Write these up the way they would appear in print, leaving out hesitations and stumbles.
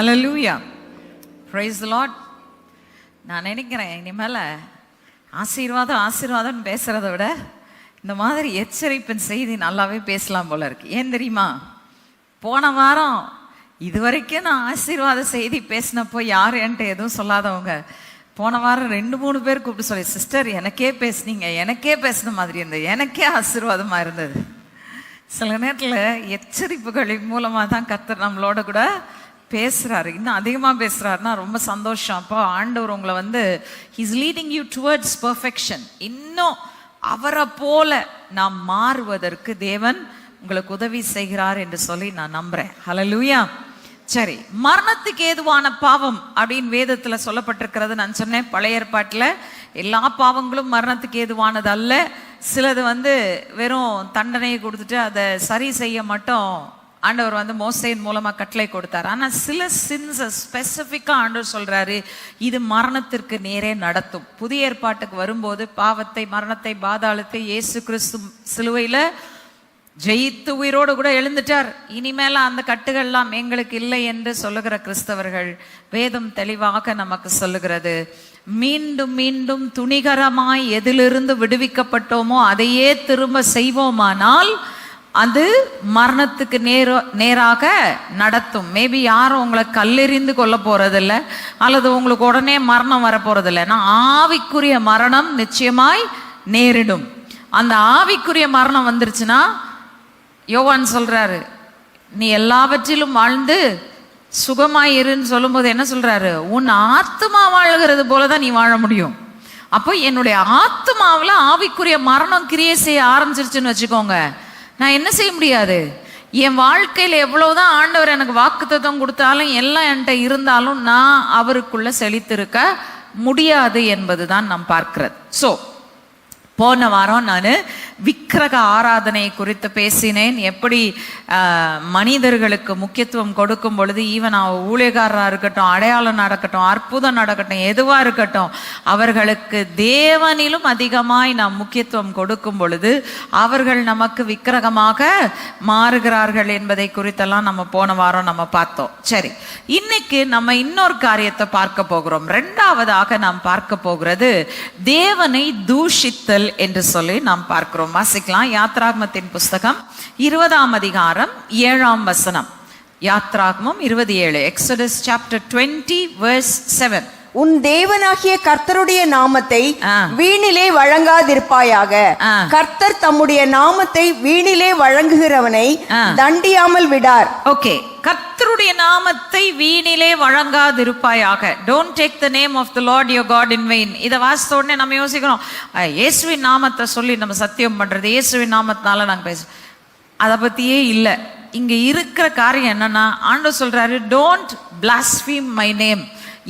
Hallelujah, praise the Lord. நான் நினைக்கிறேன் இனிமேல் ஆசீர்வாதம் பேசுறத விட இந்த மாதிரி எச்சரிப்பின் செய்தி நல்லாவே பேசலாம் போல இருக்கு. ஏன் தெரியுமா? போன வாரம் இதுவரைக்கும் நான் ஆசீர்வாத செய்தி பேசினப்போ யார் என்கிட்ட எதுவும் சொல்லாதவங்க போன வாரம் 2-3 பேர் கூப்பிட்டு சொல்லி, சிஸ்டர் எனக்கே பேசுனீங்க, எனக்கே பேசின மாதிரி இருந்தது, எனக்கே ஆசீர்வாதமா இருந்தது. சில நேரத்தில் எச்சரிப்புகளின் மூலமாக தான் கர்த்தர் நம்மளோட கூட பேசுறாரு. இன்னும் அதிகமாக பேசுறாருன்னா ரொம்ப சந்தோஷம். அப்போ ஆண்டவர் உங்களை he's leading you towards perfection. இன்னும் அவரை போல நாம் மாறுவதற்கு தேவன் உங்களுக்கு உதவி செய்கிறார் என்று சொல்லி நான் நம்புறேன். ஹல்லேலூயா. சரி, மரணத்துக்கு ஏதுவான பாவம் அப்படின்னு வேதத்துல சொல்லப்பட்டிருக்கிறது. நான் சொன்னேன், பழைய ஏற்பாட்டுல எல்லா பாவங்களும் மரணத்துக்கு ஏதுவானது அல்ல. சிலது வெறும் தண்டனையை கொடுத்துட்டு அதை சரி செய்ய மட்டும் ஆண்டவர் மோசேயின் மூலமா கட்டளை கொடுத்தாரு. ஆனா சில சின்ஸ் ஸ்பெசிபிக்கா ஆண்டவர் சொல்றாரு, இது மரணத்திற்கு நேரே நடத்தும். புதிய ஏற்பாட்டுக்கு வரும்போது பாவத்தை, மரணத்தை, பாதாளத்தை இயேசு கிறிஸ்து சிலுவையில ஜெயித்து உயிரோடு கூட எழுந்துட்டார். இனிமேல அந்த கட்டுகள்லாம் எங்களுக்கு இல்லை என்று சொல்லுகிற கிறிஸ்தவர்கள் வேதம் தெளிவாக நமக்கு சொல்லுகிறது, மீண்டும் மீண்டும் துணிகரமாய் எதிலிருந்து விடுவிக்கப்பட்டோமோ அதையே திரும்ப செய்வோமானால் அது மரணத்துக்கு நேராக நடத்தும். மேபி யாரும் உங்களை கல்லெறிந்து கொல்ல போறதில்லை, அல்லது உங்களுக்கு உடனே மரணம் வர போறதில்லை. ஆனால் ஆவிக்குரிய மரணம் நிச்சயமாய் நேரிடும். அந்த ஆவிக்குரிய மரணம் வந்துருச்சுன்னா யோவான் சொல்றாரு, நீ எல்லாவற்றிலும் வாழ்ந்து சுகமாயிருன்னு சொல்லும்போது என்ன சொல்றாரு, உன் ஆத்மா வாழ்கிறது போலதான் நீ வாழ முடியும். அப்போ என்னுடைய ஆத்மாவில் ஆவிக்குரிய மரணம் கிரியை செய்ய ஆரம்பிச்சிருச்சுன்னு வச்சுக்கோங்க, நான் என்ன செய்ய முடியாது. என் வாழ்க்கையில் எவ்வளவுதான் ஆண்டவர் எனக்கு வாக்குத்தத்தம் கொடுத்தாலும் எல்லாம் என்கிட்ட இருந்தாலும் நான் அவருக்குள்ள செழித்திருக்க முடியாது என்பதுதான் நாம் பார்க்கிறது. ஸோ போன வாரம் நான் விக்கிரக ஆராதனை குறித்து பேசினேன். எப்படி மனிதர்களுக்கு முக்கியத்துவம் கொடுக்கும் பொழுது, ஈவன் ஊழியக்காரராக இருக்கட்டும், அடையாளம் நடக்கட்டும், அற்புதம் நடக்கட்டும், எதுவாக இருக்கட்டும், அவர்களுக்கு தேவனிலும் அதிகமாய் நாம் முக்கியத்துவம் கொடுக்கும் பொழுது அவர்கள் நமக்கு விக்கிரகமாக மாறுகிறார்கள் என்பதை குறித்தெல்லாம் நம்ம போன வாரம் நம்ம பார்த்தோம். சரி, இன்னைக்கு நம்ம இன்னொரு காரியத்தை பார்க்க போகிறோம். இரண்டாவதாக நாம் பார்க்க போகிறது தேவனை தூஷித்தல் என்று சொல்லி நாம் பார்க்கிறோம். வாசிக்கலாம், யாத்ராகமத்தின் புஸ்தகம் 20ஆம் அதிகாரம் 7ஆம் வசனம். யாத்ராகமம் 27, Exodus chapter 20 verse 7. உன் தேவனாகிய கர்த்தருடைய நாமத்தை வீணிலே வழங்காதிருப்பாயாக. கர்த்தர் தம்முடைய நாமத்தை வீணிலே வழங்குகிறவனை தண்டியாமல் விடார். ஓகே, கர்த்தருடைய நாமத்தை வீணிலே வழங்காதிருப்பாயாக. Don't take the name of the Lord your God in vain. இதை வாசித்த உடனே நம்ம யோசிக்கிறோம், இயேசுவின் நாமத்தை சொல்லி நம்ம சத்தியம் பண்றது, இயேசுவின் நாமத்தினால நாங்கள் பேசுறோம். அதை பத்தியே இல்லை. இங்க இருக்கிற காரியம் என்னன்னா, ஆண்டவர் சொல்றாரு, டோன்ட் பிளாஸ்பீம் மை நேம்.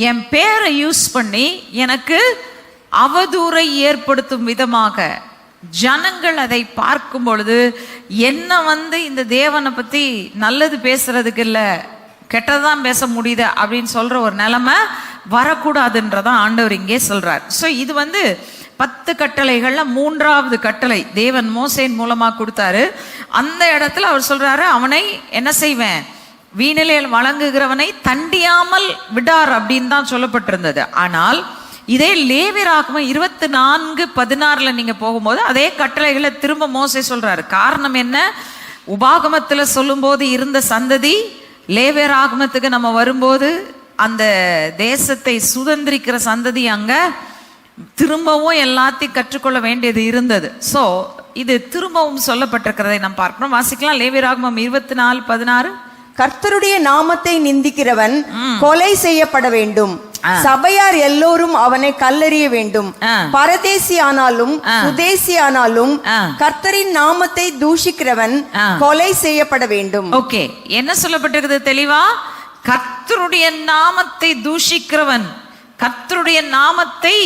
என் பேரை யூஸ் பண்ணி எனக்கு அவதூறை ஏற்படுத்தும் விதமாக ஜனங்கள் அதை பார்க்கும் பொழுது என்ன இந்த தேவனை பத்தி நல்லது பேசுறதுக்கு இல்லை, கெட்டதான் பேச முடியுது அப்படின்னு சொல்ற ஒரு நிலைமை வரக்கூடாதுன்றதான் ஆண்டவர் இங்கே சொல்றார். ஸோ இது 10 கட்டளைகள்ல 3ஆவது கட்டளை தேவன் மோசேயின் மூலமா கொடுத்தாரு. அந்த இடத்துல அவர் சொல்றாரு, அவனை என்ன செய்வேன், வீணிலே வழங்குகிறவனை தண்டியாமல் விடார் அப்படின்னு தான் சொல்லப்பட்டிருந்தது. ஆனால் இதே லேவியராகமம் 24:16 நீங்க போகும்போது அதே கட்டளைகளை திரும்ப மோசே சொல்றாரு. காரணம் என்ன? உபாகமத்துல சொல்லும் போது இருந்த சந்ததி லேவியராகமத்துக்கு நம்ம வரும்போது அந்த தேசத்தை சுதந்திரிக்கிற சந்ததி அங்க திரும்பவும் எல்லாத்தையும் கற்றுக்கொள்ள வேண்டியது இருந்தது. ஸோ இது திரும்பவும் சொல்லப்பட்டிருக்கிறதை நாம் பார்க்கணும். வாசிக்கலாம், லேவியராகமம் 24:16. கர்த்தருடைய நாமத்தை நிந்திக்கிறவன் கொலை செய்யப்பட வேண்டும். சபையார் எல்லோரும் அவனை கல்லெறிய வேண்டும். பரதேசி ஆனாலும் சுதேசி ஆனாலும் கர்த்தரின் நாமத்தை தூஷிக்கிறவன் கொலை செய்யப்பட வேண்டும். ஓகே, என்ன சொல்லப்பட்டிருக்கிறது தெளிவா? கர்த்தருடைய நாமத்தை தூஷிக்கிறவன், கர்த்தருடைய நாமத்தை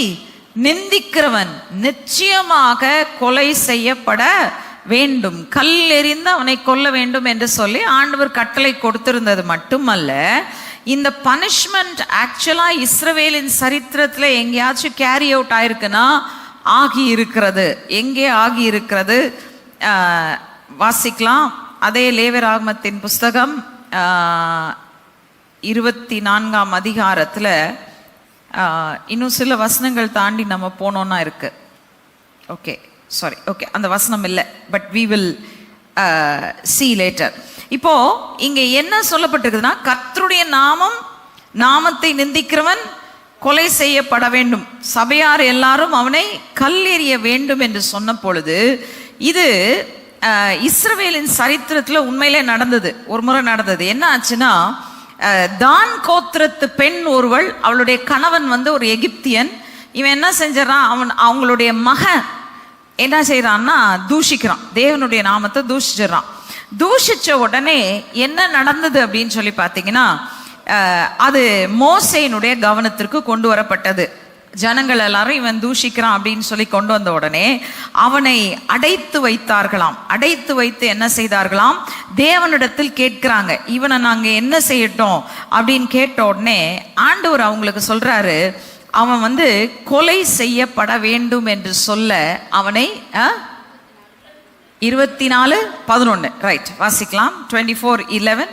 நிந்திக்கிறவன் நிச்சயமாக கொலை செய்யப்பட வேண்டும், கல் எறிந்து அவனை கொல்ல வேண்டும் என்று சொல்லி ஆண்டவர் கட்டளை கொடுத்திருந்தது மட்டுமல்ல, இந்த பனிஷ்மெண்ட் ஆக்சுவலா இஸ்ரவேலின் சரித்திரத்துல எங்கேயாச்சும் கேரி அவுட் ஆயிருக்குன்னா ஆகி இருக்கிறது. எங்கே ஆகி இருக்கிறது வாசிக்கலாம். அதே லேவியராகமத்தின் புஸ்தகம் 24ஆம் அதிகாரத்துல இன்னும் சில வசனங்கள் தாண்டி நம்ம போனோம்னா இருக்கு. ஓகே சாரி, ஓகே அந்த வசனம் இல்லை, but we will see later. இப்போ இங்க என்ன சொல்லப்பட்டிருக்குதுன்னா, கர்த்தருடைய நாமத்தை நிந்திக்கிறவன் கொலை செய்யப்பட வேண்டும், சபையார் எல்லாரும் அவனை கல்லெறிய வேண்டும் என்று சொன்ன பொழுது, இது இஸ்ரவேலின் சரித்திரத்துல உண்மையிலே நடந்தது. ஒரு முறை நடந்தது. என்ன ஆச்சுன்னா, தான் கோத்திரத்து பெண் ஒருவள், அவளுடைய கணவன் வந்து ஒரு எகிப்தியன். இவன் என்ன செஞ்சான், அவங்களுடைய மகன் என்ன செய்யறான்னா தூஷிக்கிறான், தேவனுடைய நாமத்தை தூஷிச்சிடறான். தூஷிச்ச உடனே என்ன நடந்தது அப்படின்னு சொல்லி பார்த்தீங்கன்னா, அது மோசேயினுடைய கவனத்திற்கு கொண்டு வரப்பட்டது. ஜனங்கள் எல்லாரும் இவன் தூஷிக்கிறான் அப்படின்னு சொல்லி கொண்டு வந்த உடனே அவனை அடைத்து வைத்தார்களாம். அடைத்து வைத்து என்ன செய்தார்களாம், தேவனிடத்தில் கேட்கிறாங்க, இவனை நாங்க என்ன செய்யட்டும் அப்படின்னு கேட்ட உடனே ஆண்டவர் அவங்களுக்கு சொல்றாரு, அவன் வந்து கொலை செய்யப்பட வேண்டும் என்று சொல்ல அவனை 24:11 ரைட் வாசிக்கலாம். 24:11.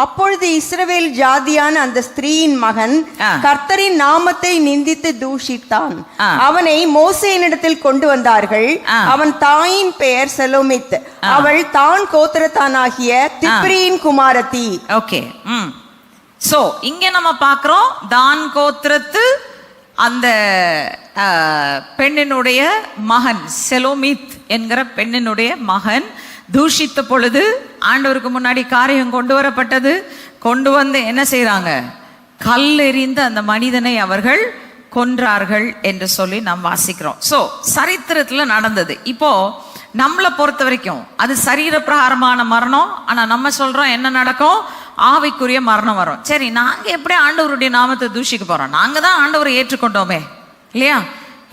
அப்பொழுது இஸ்ரவேல் ஜாதியான அந்த ஸ்திரீயின் மகன் கர்த்தரின் நாமத்தை நிந்தித்து தூஷித்தான். அவனை மோசேயினிடத்தில் கொண்டு வந்தார்கள். அவன் தாயின் பெயர் செலோமித், அவள் தான் கோத்திரத்தானாகிய திப்ரியின் குமாரத்தி. ஓகே, சோ இங்க நம்ம பார்க்கிறோம், தான் கோத்திரத்து அந்த பெண்ணினுடைய மகன், செலோமித் என்கிற பெண்ணினுடைய மகன் தூஷித்த பொழுது ஆண்டவருக்கு முன்னாடி காரியம் கொண்டு வரப்பட்டது. கொண்டு வந்து என்ன செய்யறாங்க, கல் எறிந்து அந்த மனிதனை அவர்கள் கொன்றார்கள் என்று சொல்லி நாம் வாசிக்கிறோம். சோ சரித்திரத்துல நடந்தது. இப்போ நம்மளை பொறுத்த வரைக்கும் அது சரீர பிரகாரமான மரணம். ஆனா நம்ம சொல்றோம் என்ன நடக்கும், ஆவிக்குரிய மரணம் வரும். சரி, நாங்க எப்படி ஆண்டவருடைய நாமத்தை தூஷிக்க போறோம்? நாங்க தான் ஆண்டவரை ஏற்றுக்கொண்டோமே இல்லையா?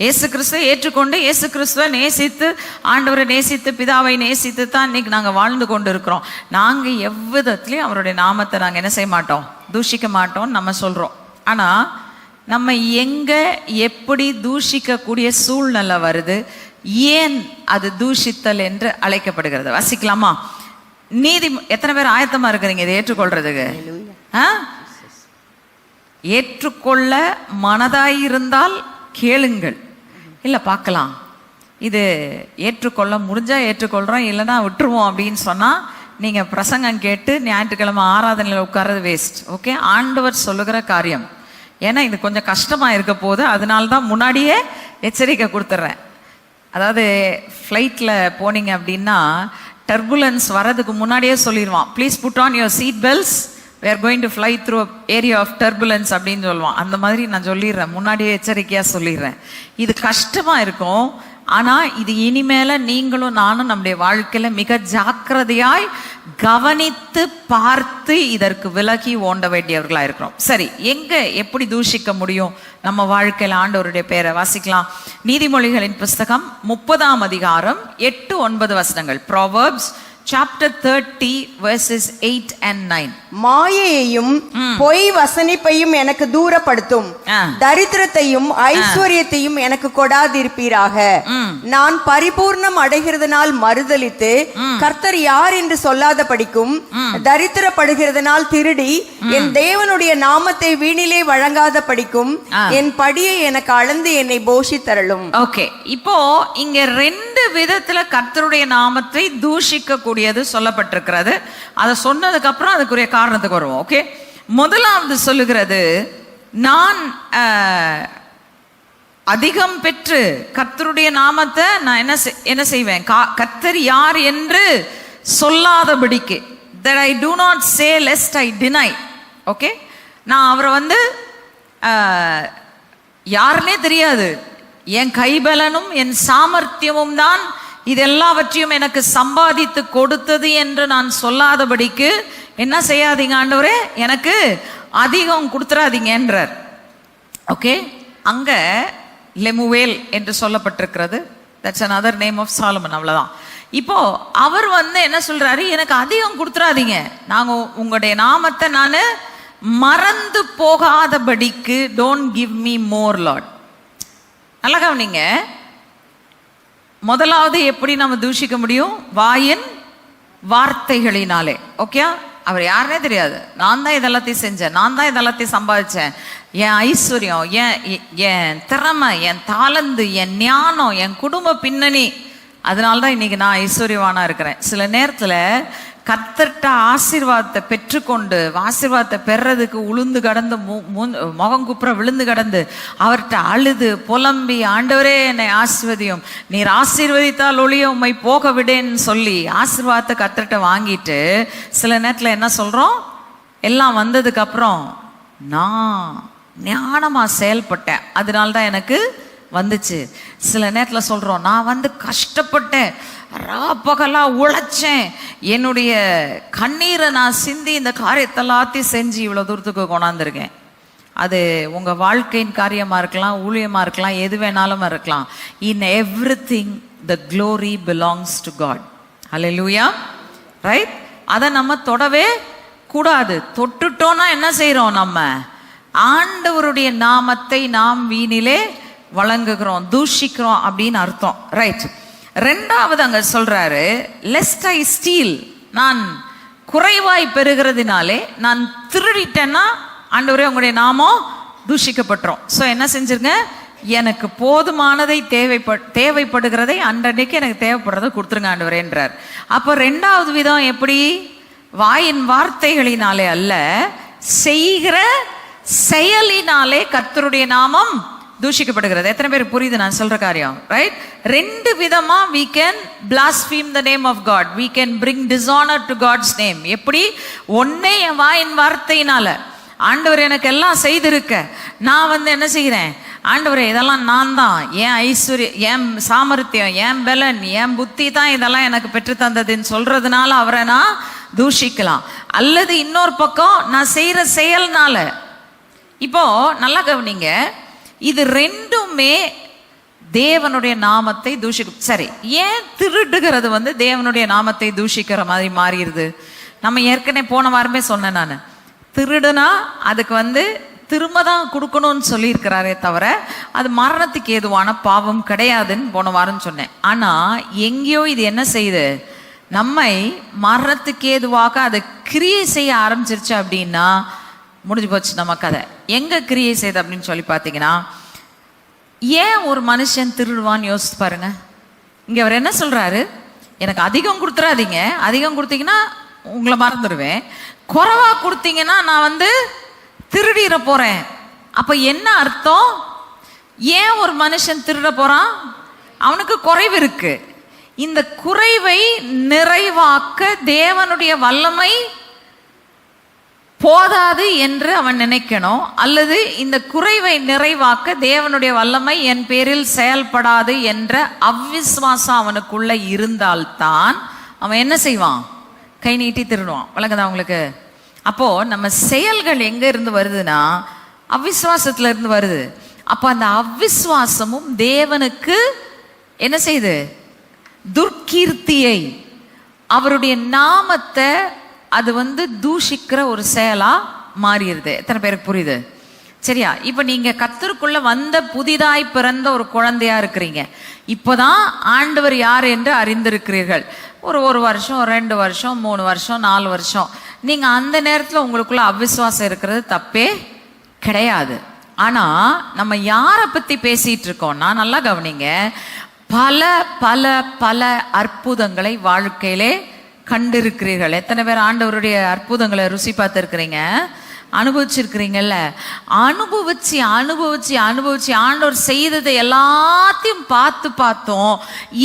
இயேசு கிறிஸ்துவை ஏற்றுக்கொண்டு இயேசு கிறிஸ்துவை நேசித்து, ஆண்டவரை நேசித்து, பிதாவை நேசித்து தான் இன்னைக்கு நாங்கள் வாழ்ந்து கொண்டு இருக்கிறோம். நாங்கள் எவ்விதத்துலையும் அவருடைய நாமத்தை நாங்கள் என்ன செய்ய மாட்டோம், தூஷிக்க மாட்டோம்னு நம்ம சொல்கிறோம். ஆனால் நம்ம எங்கே எப்படி தூஷிக்கக்கூடிய சூழ்நிலை வருது, ஏன் அது தூஷித்தல் என்று அழைக்கப்படுகிறது? வாசிக்கலாமா? நீதி எத்தனை பேர் ஆயத்தமாக இருக்கிறீங்க இதை ஏற்றுக்கொள்றதுக்கு? ஏற்றுக்கொள்ள மனதாயிருந்தால் கேளுங்கள். இல்லை பார்க்கலாம், இது ஏற்றுக்கொள்ள முடிஞ்சா ஏற்றுக்கொள்கிறோம், இல்லைன்னா விட்டுருவோம் அப்படின்னு சொன்னால் நீங்கள் பிரசங்கம் கேட்டு ஞாயிற்றுக்கிழமை ஆராதனையில் உட்கார்றது வேஸ்ட். ஓகே, ஆண்டவர் சொல்லுகிற காரியம். ஏன்னா இது கொஞ்சம் கஷ்டமாக இருக்க போது, அதனால தான் முன்னாடியே எச்சரிக்கை கொடுத்துட்றேன். அதாவது ஃப்ளைட்டில் போனீங்க அப்படின்னா டர்புலன்ஸ் வர்றதுக்கு முன்னாடியே சொல்லிடுவான், please put on your seat belts, we are going to fly through an area of turbulence அப்படின்னு சொல்லுவான். அந்த மாதிரி நான் சொல்லிடுறேன், முன்னாடியே எச்சரிக்கையாக சொல்லிடுறேன். இது கஷ்டமாக இருக்கும். ஆனால் இது இனிமேல நீங்களும் நானும் நம்முடைய வாழ்க்கையில் மிக ஜாக்கிரதையாய் கவனித்து பார்த்து இதற்கு விலகி ஓண்ட வேண்டியவர்களாக இருக்கிறோம். சரி, எங்கே எப்படி தூஷிக்க முடியும் நம்ம வாழ்க்கையில்? ஆண்டவருடைய பேரை வாசிக்கலாம். நீதிமொழிகளின் புஸ்தகம் 30ஆம் அதிகாரம் 8-9 வசனங்கள். Proverbs chapter 30 verses 8 and 9. மாயையையும் பொய் வசனிப்பையும் எனக்கு தூரப்படுத்தும், தரித்திரத்தையும் ஐஸ்வர்யத்தையும் எனக்கு கொடாதிருப்பீராக. நான் பரிபூர்ணம் அடைகிறதுனால் மறுதலித்து கர்த்தர் யார் என்று சொல்லாத படிக்கும், தரித்திரப்படுகிறதுனால் திருடி என் தேவனுடைய நாமத்தை வீணிலே வழங்காத படிக்கும், என் படியை எனக்கு அளந்து என்னை போஷித்தரலும். ஓகே, இப்போ இங்க 2 விதத்துல கர்த்தருடைய நாமத்தை தூஷிக்க கூடியது சொல்லப்பட்டிருக்கிறது. அதை சொன்னதுக்கு அப்புறம் அதுக்குரிய காரணத்துக்கு வருவோம். ஓகே, முதலாவது சொல்லுகிறது, நான் அதிகம் பெற்று கர்த்தருடைய நாமத்தை நான் என்ன செய்வேன், கர்த்தர் யார் என்று சொல்லாதபடிக்கு, that I do not say lest I deny. Okay, நான் அவரை வந்து யாருன்னே தெரியாது, என் கைபலனும் என் சாமர்த்தியமும் தான் இதெல்லாவற்றையும் எனக்கு சம்பாதித்து கொடுத்தது என்று நான் சொல்லாதபடிக்கு என்ன செய்யாதீங்க ஆண்டவரே, எனக்கு அதிகம் கொடுத்துறாதீங்கன்றார். ஓகே, அங்க லெமுவேல் என்று சொல்லப்பட்டிருக்கிறது. That's another name of Solomon. அவ்வளவுதான். இப்போ அவர் வந்து என்ன சொல்றாரு, எனக்கு அதிகம் கொடுத்துறாதீங்க, நாங்க உங்களுடைய நாமத்தை நான் மறந்து போகாதபடிக்கு don't give me more Lord. நல்லா கவனிங்க, முதலாவது எப்படி நம்ம தூஷிக்க முடியும், வாயின் வார்த்தைகளினாலே. ஓகே, அவர் யாருன்னே தெரியாது. நான் தான் இதெல்லாத்தையும் செஞ்சேன், நான் தான் இதெல்லாத்தையும் சம்பாதிச்சேன், என் ஐஸ்வர்யம், என் திறமை, என் தாளந்து, என் ஞானம், என் குடும்ப பின்னணி, அதனால்தான் இன்னைக்கு நான் ஐஸ்வர்யவானா இருக்கிறேன். சில நேரத்துல கர்த்தர்ட்ட ஆசீர்வாதத்தை பெற்றுக்கொண்டு ஆசீர்வாதத்தை பெறதுக்கு உளுந்து கடந்து முகம் குப்புற விழுந்து கடந்து அவர்கிட்ட அழுது புலம்பி, ஆண்டவரே என்னை ஆசீர்வதியும், நீர் ஆசீர்வதித்தால் ஒழிய உம்மை போக விடேன்னு சொல்லி ஆசீர்வாதத்தை கர்த்தர்ட்ட வாங்கிட்டு சில நேரத்துல என்ன சொல்றோம், எல்லாம் வந்ததுக்கு அப்புறம் நான் ஞானமா செயல்பட்டேன், அதனால்தான் எனக்கு வந்துச்சு. சில நேரத்தில் சொல்றோம், நான் கஷ்டப்பட்டேன், ராப்பகலா உழைச்சேன், என்னுடைய கண்ணீரை நான் சிந்தி இந்த காரியத்தெல்லாத்தையும் செஞ்சு இவ்வளோ தூரத்துக்கு கொண்டாந்துருக்கேன். அது உங்க வாழ்க்கையின் காரியமா இருக்கலாம், ஊழியமா இருக்கலாம், எது வேணாலும் இருக்கலாம். In everything the glory belongs to God. Hallelujah, right? அதை நம்ம தொடவே கூடாது. தொட்டுட்டோம்னா என்ன செய்யறோம், நம்ம ஆண்டவருடைய நாமத்தை நாம் வீணிலே வழங்குகிறோம், தூஷிக்கிறோம் அப்படின்னு அர்த்தம், ரைட்? ரெண்டாவது அங்க சொல்றாரு, லெஸ்ட் ஐ ஸ்டீல், நான் குறைவாய் பெறுகிறதுனாலே நான் திருடிட்டேன்னா ஆண்டவரே உங்களுடைய நாமம் தூஷிக்கப்பட்டுரும். ஸோ என்ன செஞ்சிருங்க, எனக்கு போதுமானதை தேவைப்படுகிறதை அன்றைக்கு எனக்கு தேவைப்படுறதை கொடுத்துருங்க ஆண்டவரேன்றார். அப்போ ரெண்டாவது விதம் எப்படி, வாயின் வார்த்தைகளினாலே அல்ல, செய்கிற செயலினாலே கர்த்தருடைய நாமம் தூஷிக்கப்படுகிறது. எத்தனை பேர் புரியுது நான் சொல்ற காரியம், ரைட்? ரெண்டு விதமா we can blaspheme the name of God, we can bring dishonor to God's name. எப்படி? ஒன்னே என் வாயின் வார்த்தையினால, ஆண்டவர் எனக்கு எல்லாம் செய்திருக்க, நான் என்ன செய்கிறேன், ஆண்டவரே இதெல்லாம் நான் தான், என் ஐஸ்வர்யம், என் சாமர்த்தியம், என் பலன், என் புத்தி தான் இதெல்லாம் எனக்கு பெற்று தந்ததுன்னு சொல்றதுனால அவரை நான் தூஷிக்கலாம். அல்லது இன்னொரு பக்கம் நான் செய்யற செயல்னால. இப்போ நல்லா கவனிங்க, இது ரெண்டுமே தேவனுடைய நாமத்தை தூஷிக்கும். சரி, ஏன் திருடுகிறது தேவனுடைய நாமத்தை தூஷிக்கிற மாதிரி மாறிடுது? நம்ம ஏற்கனவே போன வாரமே சொன்னேன், நான் திருடுனா அதுக்கு திரும்ப தான் கொடுக்கணும்னு சொல்லியிருக்கிறாரே தவிர அது மரணத்துக்கு ஏதுவான பாவம் கிடையாதுன்னு போன வாரம் சொன்னேன். ஆனா எங்கேயோ இது என்ன செய்யுது, நம்மை மரணத்துக்கு ஏதுவாக அதை கிரியை செய்ய ஆரம்பிச்சிருச்சு. அப்படின்னா முடிஞ்சு போச்சு நம்ம கதை. எங்க கிரியை செய்யுது அப்படின்னு சொல்லி பார்த்தீங்கன்னா, ஏன் ஒரு மனுஷன் திருடுவான்னு யோசிச்சு பாருங்க. இங்க அவர் என்ன சொல்றாரு, எனக்கு அதிகம் கொடுத்துறாதீங்க, அதிகம் கொடுத்தீங்கன்னா உங்களை மறந்துடுவேன், குறைவா கொடுத்தீங்கன்னா நான் திருடிட போறேன். அப்ப என்ன அர்த்தம்? ஏன் ஒரு மனுஷன் திருட போறான்? அவனுக்கு குறைவு இருக்கு. இந்த குறைவை நிறைவாக்க தேவனுடைய வல்லமை போதாது என்று அவன் நினைக்கணும், அல்லது இந்த குறைவை நிறைவாக்க தேவனுடைய வல்லமை என் பேரில் செயல்படாது என்ற அவ்விசுவாசம் அவனுக்குள்ள இருந்தால்தான் அவன் என்ன செய்வான், கை நீட்டி திருடுவான். வழங்குதா உங்களுக்கு? அப்போ நம்ம செயல்கள் எங்க இருந்து வருதுன்னா அவ்விசுவாசத்துல இருந்து வருது. அப்ப அந்த அவ்விசுவாசமும் தேவனுக்கு என்ன செய்யுது, துர்க்கீர்த்தியை, அவருடைய நாமத்தை அது தூஷிக்கிற ஒரு செயலா மாறிடுது. எத்தனை பேருக்கு புரியுது? சரியா? இப்ப நீங்க கர்த்தருக்குள்ள புதிதாய் பிறந்த ஒரு குழந்தையா இருக்கிறீங்க. இப்போதான் ஆண்டவர் யார் என்று அறிந்திருக்கிறீர்கள். ஒரு வருஷம், 2 வருஷம், 3 வருஷம், 4 வருஷம், நீங்க அந்த நேரத்துல உங்களுக்குள்ள அவிசுவாசம் இருக்கிறது தப்பே கிடையாது. ஆனா நம்ம யாரை பத்தி பேசிட்டு இருக்கோம்னா, நல்லா கவனிங்க, பல பல பல அற்புதங்களை வாழ்க்கையிலே கண்டிருக்கிறீர்கள். எத்தனை பேர் ஆண்டவருடைய அற்புதங்களை ருசி பார்த்துருக்கிறீங்க, அனுபவிச்சிருக்கிறீங்கல்ல? அனுபவிச்சு அனுபவிச்சு அனுபவிச்சு ஆண்டவர் செய்ததை எல்லாத்தையும் பார்த்தோம்.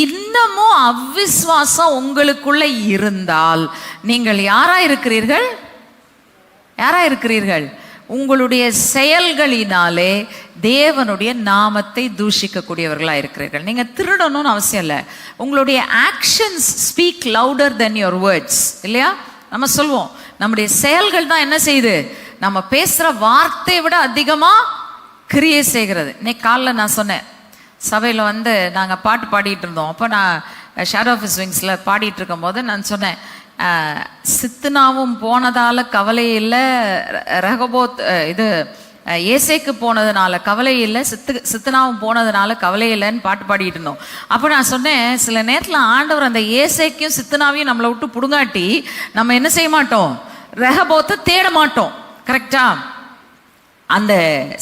இன்னமும் அவ்விசுவாசம் உங்களுக்குள்ள இருந்தால் நீங்கள் யாரா இருக்கிறீர்கள்? யாரா இருக்கிறீர்கள்? உங்களுடைய செயல்களினாலே தேவனுடைய நாமத்தை தூஷிக்கக்கூடியவர்களா இருக்கிறீர்கள். நீங்க திருடணும்னு அவசியம் இல்லை. உங்களுடைய actions speak louder then your words, இல்லையா? நம்ம சொல்லுவோம், நம்முடைய செயல்கள் தான் என்ன செய்யுது, நம்ம பேசுற வார்த்தையை விட அதிகமா கிரியை செய்கிறது. இன்னைக்கு காலைல நான் சொன்னேன், சபையில நாங்க பாட்டு பாடிட்டு இருந்தோம். அப்போ நான் ஷேடோ ஆஃப் ஹிஸ் விங்ஸ்ல பாடிட்டு இருக்கும் போது நான் சொன்னேன், சித்துனாவும் போனதால கவலை இல்லை, ரகபோத் இது ஏசேக்கு போனதுனால கவலை இல்லை, சித்தனாவும் போனதுனால கவலை இல்லைன்னு பாட்டு பாடிட்டு இருந்தோம். அப்போ நான் சொன்னேன், சில நேரத்தில் ஆண்டவர் அந்த ஏசேக்கையும் சித்தனாவையும் நம்மளை விட்டு புடுங்காட்டி நம்ம என்ன செய்ய மாட்டோம், ரெஹபோத்தை தேட மாட்டோம். கரெக்டா? அந்த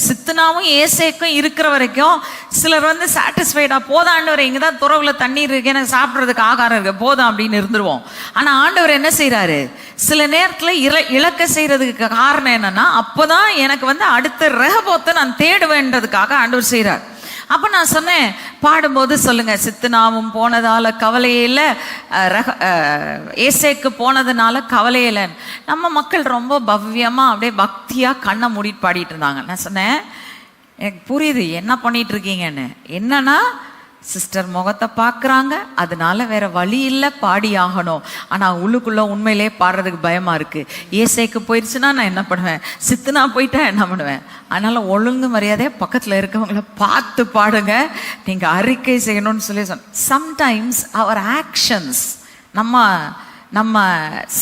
சித்னாவும் ஏசேக்கும் இருக்கிற வரைக்கும் சிலர் வந்து சாட்டிஸ்ஃபைடா, போதும் ஆண்டவர், இங்கே தான் துறவுல தண்ணீர் இருக்கு, எனக்கு சாப்பிட்றதுக்கு ஆகாரம் இருக்கு, போதும் அப்படின்னு இருந்துருவோம். ஆனால் ஆண்டவர் என்ன செய்கிறாரு, சில நேரத்தில் இழக்க செய்யறதுக்கு காரணம் என்னன்னா, அப்போதான் எனக்கு வந்து அடுத்த ரெஹபோத்தை நான் தேடுவேன்றதுக்காக ஆண்டவர் செய்கிறார். அப்போ நான் சொன்னேன், பாடும்போது சொல்லுங்க, சித்னாவும் போனதால கவலையே இல்லை, ஏசேக்கு போனதுனால கவலையே இல்லை. நம்ம மக்கள் ரொம்ப பவ்யமாக அப்படியே பக்தியாக கண்ணை மூடிட்டு பாடிட்டு இருந்தாங்க. நான் சொன்னேன், எனக்கு புரியுது என்ன பண்ணிட்டு இருக்கீங்கன்னு. என்னன்னா, சிஸ்டர் முகத்தை பார்க்குறாங்க, அதனால வேற வழி இல்லை, பாடி ஆகணும். ஆனால் உள்ளுக்குள்ள உண்மையிலே பாடுறதுக்கு பயமா இருக்கு. ஏசேக்கு போயிடுச்சுன்னா நான் என்ன பண்ணுவேன், சித்துனா போயிட்டா என்ன பண்ணுவேன். அதனால ஒழுங்கு மரியாதையாக பக்கத்தில் இருக்கவங்கள பார்த்து பாடுங்க, நீங்க அறிக்கை செய்யணும்னு சொல்லி சொன்ன. சம்டைம்ஸ் அவர் ஆக்ஷன்ஸ், நம்ம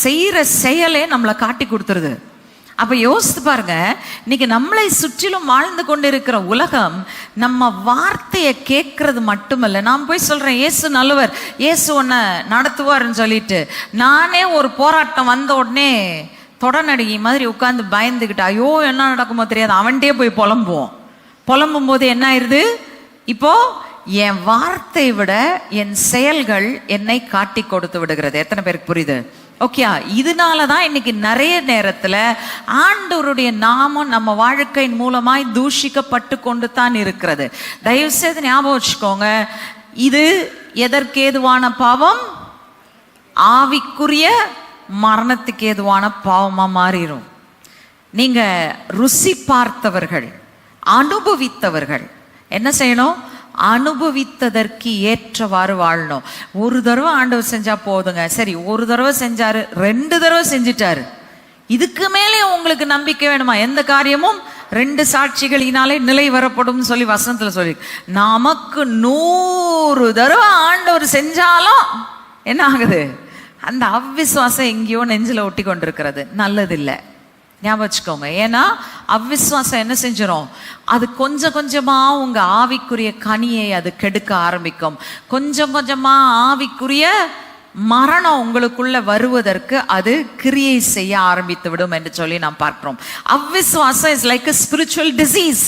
செய்யற செயலே நம்மளை காட்டி கொடுத்துருது. அப்ப யோசித்து பாருங்க, இன்னைக்கு நம்மளை சுற்றிலும் வாழ்ந்து கொண்டு இருக்கிற உலகம் நம்ம வார்த்தையை கேட்கறது மட்டுமல்ல. நான் போய் சொல்றேன் இயேசு நல்லவர், இயேசு உன்னை நடத்துவார்ன்னு சொல்லிட்டு, நானே ஒரு போராட்டம் வந்த உடனே தொடநடிகை மாதிரி உட்கார்ந்து பயந்துக்கிட்டு, ஐயோ என்ன நடக்குமோ தெரியாது, அவன்கிட்டே போய் புலம்பும் போது என்ன ஆயிருது, இப்போ என் வார்த்தை விட என் செயல்கள் என்னை காட்டி கொடுத்து விடுகிறது. எத்தனை பேருக்கு புரியுது? ஓகே, இதனாலதான் இன்னைக்கு நிறைய நேரத்துல ஆண்டவருடைய நாமம் நம்ம வாழ்க்கையின் மூலமாய் தூஷிக்கப்பட்டு கொண்டு தான் இருக்கிறது. தயவு செய்து ஞாபகம் வச்சுக்கோங்க, இது எதற்கு ஏதுவான பாவம்? ஆவிக்குரிய மரணத்துக்கு ஏதுவான பாவமா மாறிடும். நீங்க ருசி பார்த்தவர்கள், அனுபவித்தவர்கள் என்ன செய்யணும்? அனுபவித்ததற்கு ஏற்றவாறு வாழணும். ஒரு தடவை ஆண்டவர் செஞ்சா போதுங்க, சரி ஒரு தடவை செஞ்சாரு, 2 தடவை செஞ்சிட்டாரு, இதுக்கு மேலே உங்களுக்கு நம்பிக்கை வேணுமா? எந்த காரியமும் 2 சாட்சிகளினாலே நிலை வரப்படும் சொல்லி வசனத்துல சொல்லி, நமக்கு 100 தடவை ஆண்டவர் செஞ்சாலும் என்ன ஆகுது? அந்த அவ்விசுவாசம் எங்கேயோ நெஞ்சில ஒட்டி கொண்டிருக்கிறது. நல்லதில்லை, ஞாபகம் வச்சுக்கோங்க. ஏன்னா அவ்விசுவாசம் என்ன செஞ்சிடும், அது கொஞ்சம் கொஞ்சமா உங்க ஆவிக்குரிய கனியை அது கெடுக்க ஆரம்பிக்கும். கொஞ்சம் கொஞ்சமா ஆவிக்குரிய மரணம் உங்களுக்குள்ள வருவதற்கு அது கிரியை செய்ய ஆரம்பித்து விடும் என்று சொல்லி நாம் பார்க்கிறோம். அவ்விசுவாசம் is like a spiritual disease.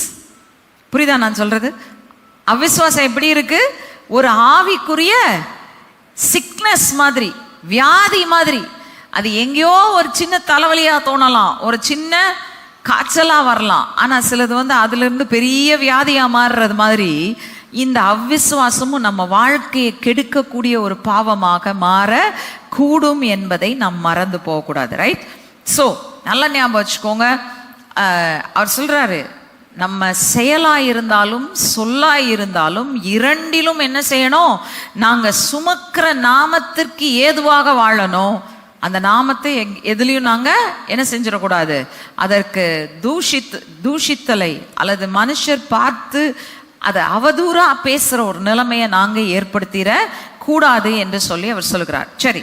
புரியுதா நான் சொல்றது? அவ்விசுவாசம் எப்படி இருக்கு? ஒரு ஆவிக்குரிய சிக்னஸ் மாதிரி, வியாதி மாதிரி. அது எங்கேயோ ஒரு சின்ன தலைவலியா தோணலாம், ஒரு சின்ன காய்ச்சலா வரலாம், ஆனா சிலது வந்து அதுல இருந்து பெரிய வியாதியா மாறுறது மாதிரி இந்த அவ்விசுவாசமும் நம்ம வாழ்க்கையை கெடுக்கக்கூடிய ஒரு பாவமாக மாற கூடும் என்பதை நாம் மறந்து போகக்கூடாது. ரைட்? ஸோ நல்லா ஞாபகம் வச்சுக்கோங்க. அவர் சொல்றாரு, நம்ம செயலாயிருந்தாலும் சொல்லாயிருந்தாலும் இரண்டிலும் என்ன செய்யணும்? நாங்க சுமக்கிற நாமத்திற்கு ஏதுவாக வாழணும். அந்த நாமத்தை எதுலையும் நாங்க என்ன செஞ்சிடக்கூடாது, அதற்கு தூஷித்தலை அல்லது மனுஷர் பார்த்து அதை அவதூறா பேசுற ஒரு நிலைமையை நாங்க ஏற்படுத்திட கூடாது என்று சொல்லி அவர் சொல்லுகிறார். சரி,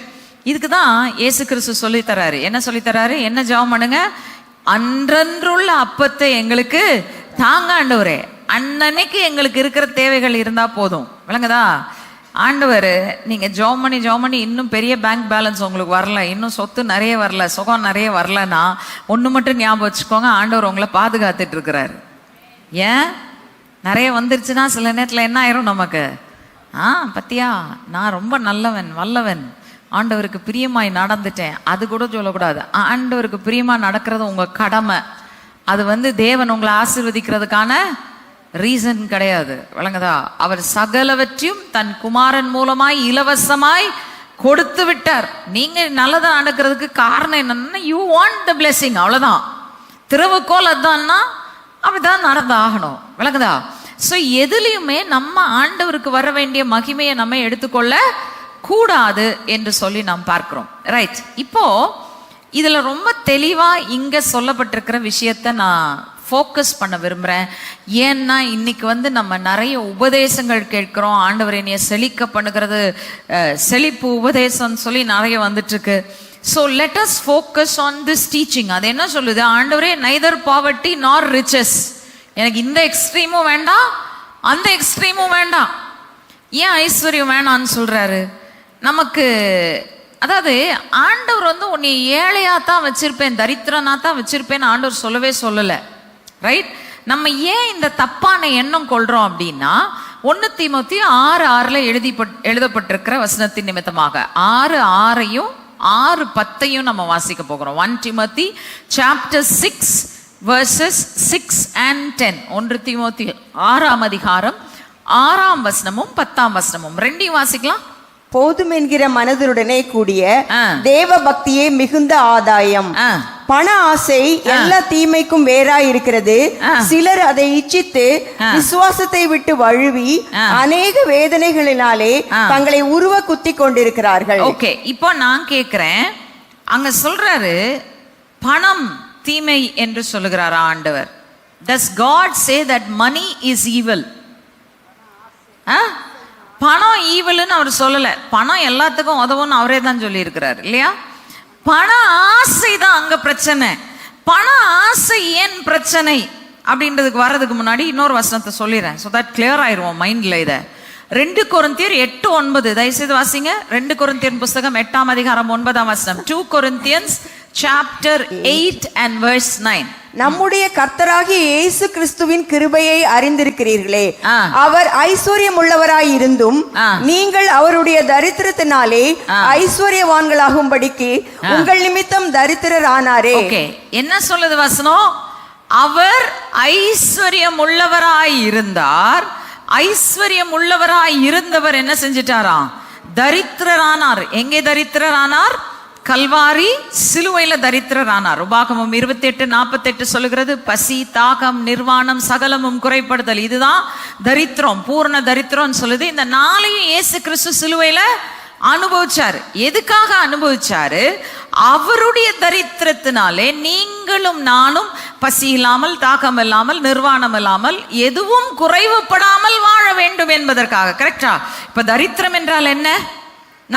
இதுக்கு தான் இயேசு கிறிஸ்து சொல்லி தராரு. என்ன சொல்லி தராரு? என்ன ஜெபம் பண்ணுங்க? அன்றன்றுள்ள அப்பத்தை எங்களுக்கு தாங்க ஆண்டவரே. அன்னன்னைக்கு எங்களுக்கு இருக்கிற தேவைகள் இருந்தா போதும். விளங்குதா? ஆண்டவர் நீங்க ஜெபம் பண்ணி இன்னும் பெரிய பேங்க் பேலன்ஸ் உங்களுக்கு வரல, இன்னும் சொத்து நிறைய வரல, சுகம் நிறைய வரலன்னா ஒன்று மட்டும் ஞாபகம் வச்சுக்கோங்க, ஆண்டவர் உங்களை பாதுகாத்துட்டு இருக்கிறாரு. ஏன்? நிறைய வந்துருச்சுன்னா சில நேரத்தில் என்ன ஆயிரும் நமக்கு, பத்தியா நான் ரொம்ப நல்லவன் வல்லவன், ஆண்டவருக்கு பிரியமாய் நடந்துட்டேன், அது கூட சொல்லக்கூடாது. ஆண்டவருக்கு பிரியமா நடக்கிறது உங்க கடமை. அது வந்து தேவன் உங்களை ஆசீர்வதிக்கிறதுக்கான ரீசன் கிடையாது. விளங்குதா? அவர் சகலவற்றையும் தன் குமாரன் மூலமாய் இலவசமாய் கொடுத்து விட்டார். நீங்க நல்லதா நடக்கிறதுக்கு காரணம் என்னன்னா, யூ வாண்ட் த பிளெஸிங், அவ்வளவுதான். திறவுகோல் அதான்னா அப்படிதான் நடந்து ஆகணும். விளங்குதா? ஸோ எதுலையுமே நம்ம ஆண்டவருக்கு வர வேண்டிய மகிமையை நம்ம எடுத்துக்கொள்ள கூடாது என்று சொல்லி நாம் பார்க்கிறோம். ரைட்? இப்போ இதுல ரொம்ப தெளிவா இங்க சொல்லப்பட்டிருக்கிற விஷயத்த நான் ஃபோக்கஸ் பண்ண விரும்புகிறேன். ஏன்னா இன்னைக்கு வந்து நம்ம நிறைய உபதேசங்கள் கேட்குறோம். ஆண்டவர் என்னைய செழிக்க பண்ணுகிறது, செழிப்பு உபதேசம் சொல்லி நிறைய வந்துட்டு இருக்கு. So let us focus on this teaching. அது என்ன சொல்லுது? ஆண்டவரே, நைதர் பாவர்ட்டி நார் ரிச்சஸ், எனக்கு இந்த எக்ஸ்ட்ரீமும் வேண்டாம் அந்த எக்ஸ்ட்ரீமும் வேண்டாம். ஏன் ஐஸ்வர்யம் வேணான்னு சொல்றாரு? நமக்கு அதாவது ஆண்டவர் வந்து உன்னை ஏழையா தான் வச்சிருப்பேன், தரித்திரனா தான் வச்சிருப்பேன்னு ஆண்டவர் சொல்லவே சொல்லல. ரைட்? நம்ம ஏன் இந்த தப்பான எண்ணம் கொள்றோம் அப்படின்னா 1 தீமோத்தேயு 6:6 எழுதப்பட்டிருக்கிற வசனத்தின் நிமித்தமாக 6:6 6:10 நம்ம வாசிக்க போகிறோம். 1 Timothy chapter 6 verses 6 and 10. 1 தீமோத்தேயு 6ஆம் அதிகாரம் 6ஆம் வசனமும் 10ஆம் வசனமும் ரெண்டையும் வாசிக்கலாம். போதும் என்கிற மனதுடனே கூடிய தேவ பக்தியே மிகுந்த ஆதாயம். பண ஆசை எல்லா தீமைக்கும் வேறாய் இருக்கிறது. சிலர் அதை இச்சித்து விசுவாசத்தை விட்டு வழுவி அநேக வேதனைகளினாலே தங்களை உருவ குத்தி கொண்டிருக்கிறார்கள். ஓகே, இப்போ நான் கேட்கிறேன், அங்க சொல்றாரு பணம் தீமை என்று சொல்லுகிறார் ஆண்டவர். Does God say that money is evil? பணம் ஈவல்னு அவர் சொல்லல. பணம் எல்லாத்துக்கும் உதவும்னு அவரே தான் சொல்லி இருக்கிறார் இல்லையா? பண ஆசை தான் அங்க பிரச்சனை. பண ஆசை ஏன் பிரச்சனை அப்படின்றதுக்கு வர்றதுக்கு முன்னாடி இன்னொரு வசனத்தை சொல்லிடுறேன், so that clear ஆயிருவோம் மைண்ட்ல. இதை 2 கொரிந்தியர் 8:9 தயவுசெய்து வாசிங்க. 2 கொரிந்தியர் புஸ்தகம் 8ஆம் அதிகாரம் 9ஆம் வசனம். 2 Corinthians chapter 8 and verse 9. நம்முடைய கர்த்தராகிய இயேசு கிறிஸ்துவின் கிருபையை அறிந்திருக்கிறீர்களே, அவர் ஐஸ்வர்யம் உள்ளவராய் இருந்தும் நீங்கள் அவருடைய தரித்திரத்தினாலே ஐஸ்வர்யவான்களாகும்படிக்கு உங்கள் நிமித்தம் தரித்திரர் ஆனாரே. ஓகே, என்ன சொல்லுது வசனம்? அவர் ஐஸ்வர்யம் உள்ளவராய் இருந்தார். ஐஸ்வர்யம் உள்ளவராய் இருந்தவர் என்ன செஞ்சிட்டாராம்? தரித்திரரானார். எங்கே தரித்திரரானார்? கல்வாரி சிலுவையில தரித்திரரானார். உபாகமம் 28:48 சொல்லுகிறது, பசி, தாகம், நிர்வாணம், சகலமும் குறைப்படுதல், இதுதான் தரித்திரம், பூர்ண தரித்திரம் சொல்லுது. இந்த 4ஐயும் இயேசு கிறிஸ்து சிலுவையில அனுபவிச்சாரு. எதுக்காக அனுபவிச்சாரு? அவருடைய தரித்திரத்தினாலே நீங்களும் நானும் பசி இல்லாமல், தாகம் இல்லாமல், நிர்வாணம் இல்லாமல், எதுவும் குறைவுபடாமல் வாழ வேண்டும் என்பதற்காக. கரெக்டா? இப்ப தரித்திரம் என்றால் என்ன?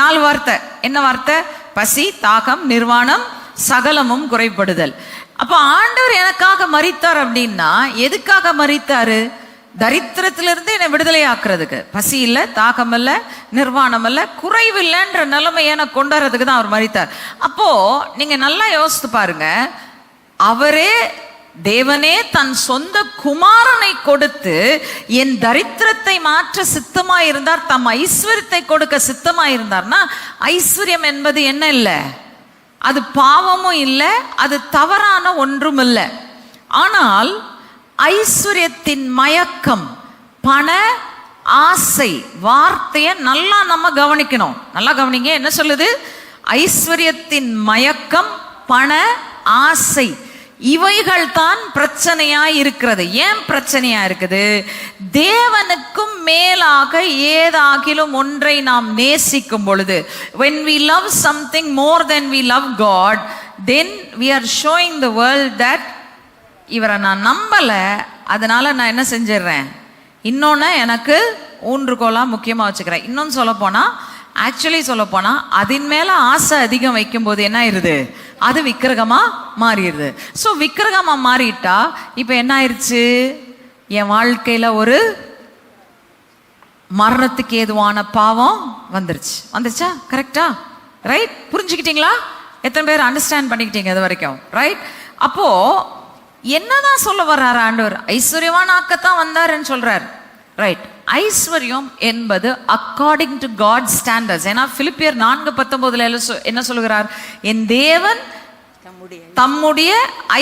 4 வார்த்தை. என்ன வார்த்தை? பசி, தாகம், நிர்வாணம், சகலமும் குறைபடுதல். அப்ப ஆண்டவர் எனக்காக மரித்தார் அப்படின்னா எதுக்காக மரித்தாரு? தரித்திரத்திலிருந்து என்னை விடுதலை ஆக்குறதுக்கு. பசி இல்ல, தாகம் இல்ல, நிர்வாணம் இல்ல, குறைவு இல்லைன்ற நிலைமை எனக்கு கொண்டு வரதுக்கு தான் அவர் மரித்தார். அப்போ நீங்க நல்லா யோசித்து பாருங்க, அவரே தேவனே தன் சொந்த குமாரனை கொடுத்து என் தரித்திரத்தை மாற்ற சித்தமாய் இருந்தார், தம் ஐஸ்வர்யத்தை கொடுக்க சித்தமாய் இருந்தார்னா, ஐஸ்வர்யம் என்பது என்ன இல்லை? அது பாவமும் இல்லை, அது தவறான ஒன்றும் இல்லை. ஆனால் ஐஸ்வர்யத்தின் மயக்கம், பண ஆசை வார்த்தையை நல்லா நம்ம கவனிக்கணும். நல்லா கவனிங்க, என்ன சொல்லுது? ஐஸ்வர்யத்தின் மயக்கம், பண ஆசை, இவைகள் தான் பிரச்சனையா இருக்கிறது. ஏன் பிரச்சனையா இருக்குது? தேவனுக்கும் மேலாக ஏதாகிலும் ஒன்றை நாம் நேசிக்கும் பொழுது, when we love something more than we love God, then we are showing the world that இவரை நான் நம்பல, அதனால நான் என்ன செஞ்சிடறேன், இன்னொன்னு எனக்கு ஊன்றுகோலா முக்கியமா வச்சுக்கிறேன். இன்னொன்னு சொல்ல போனா, ஆக்சுவலி சொல்ல போனா, அதன் மேல ஆசை அதிகம் வைக்கும் போது என்ன ஆயிருது? அது விக்கிரகமா மாறிடுது. ஸோ விக்கிரகமா மாறிட்டா இப்ப என்ன ஆயிடுச்சு? என் வாழ்க்கையில ஒரு மரணத்துக்கு ஏதுவான பாவம் வந்துருச்சா? கரெக்டா? ரைட்? புரிஞ்சுக்கிட்டீங்களா? எத்தனை பேர் அண்டர்ஸ்டாண்ட் பண்ணிக்கிட்டீங்க இது வரைக்கும்? ரைட்? அப்போ என்னதான் சொல்ல வர்றாரு ஆண்டவர்? ஐஸ்வர்யவான் ஆக்கத்தான் வந்தாருன்னு சொல்றாரு. ரைட்? ஐஸ்வர்யம் என்பது அக்கார்டிங் டு காட் ஸ்டாண்டர்ட்ஸ். ஏன்னா பிலிப்பியர் 4:19 என்ன சொல்லுகிறார்? என் தேவன் தம்முடைய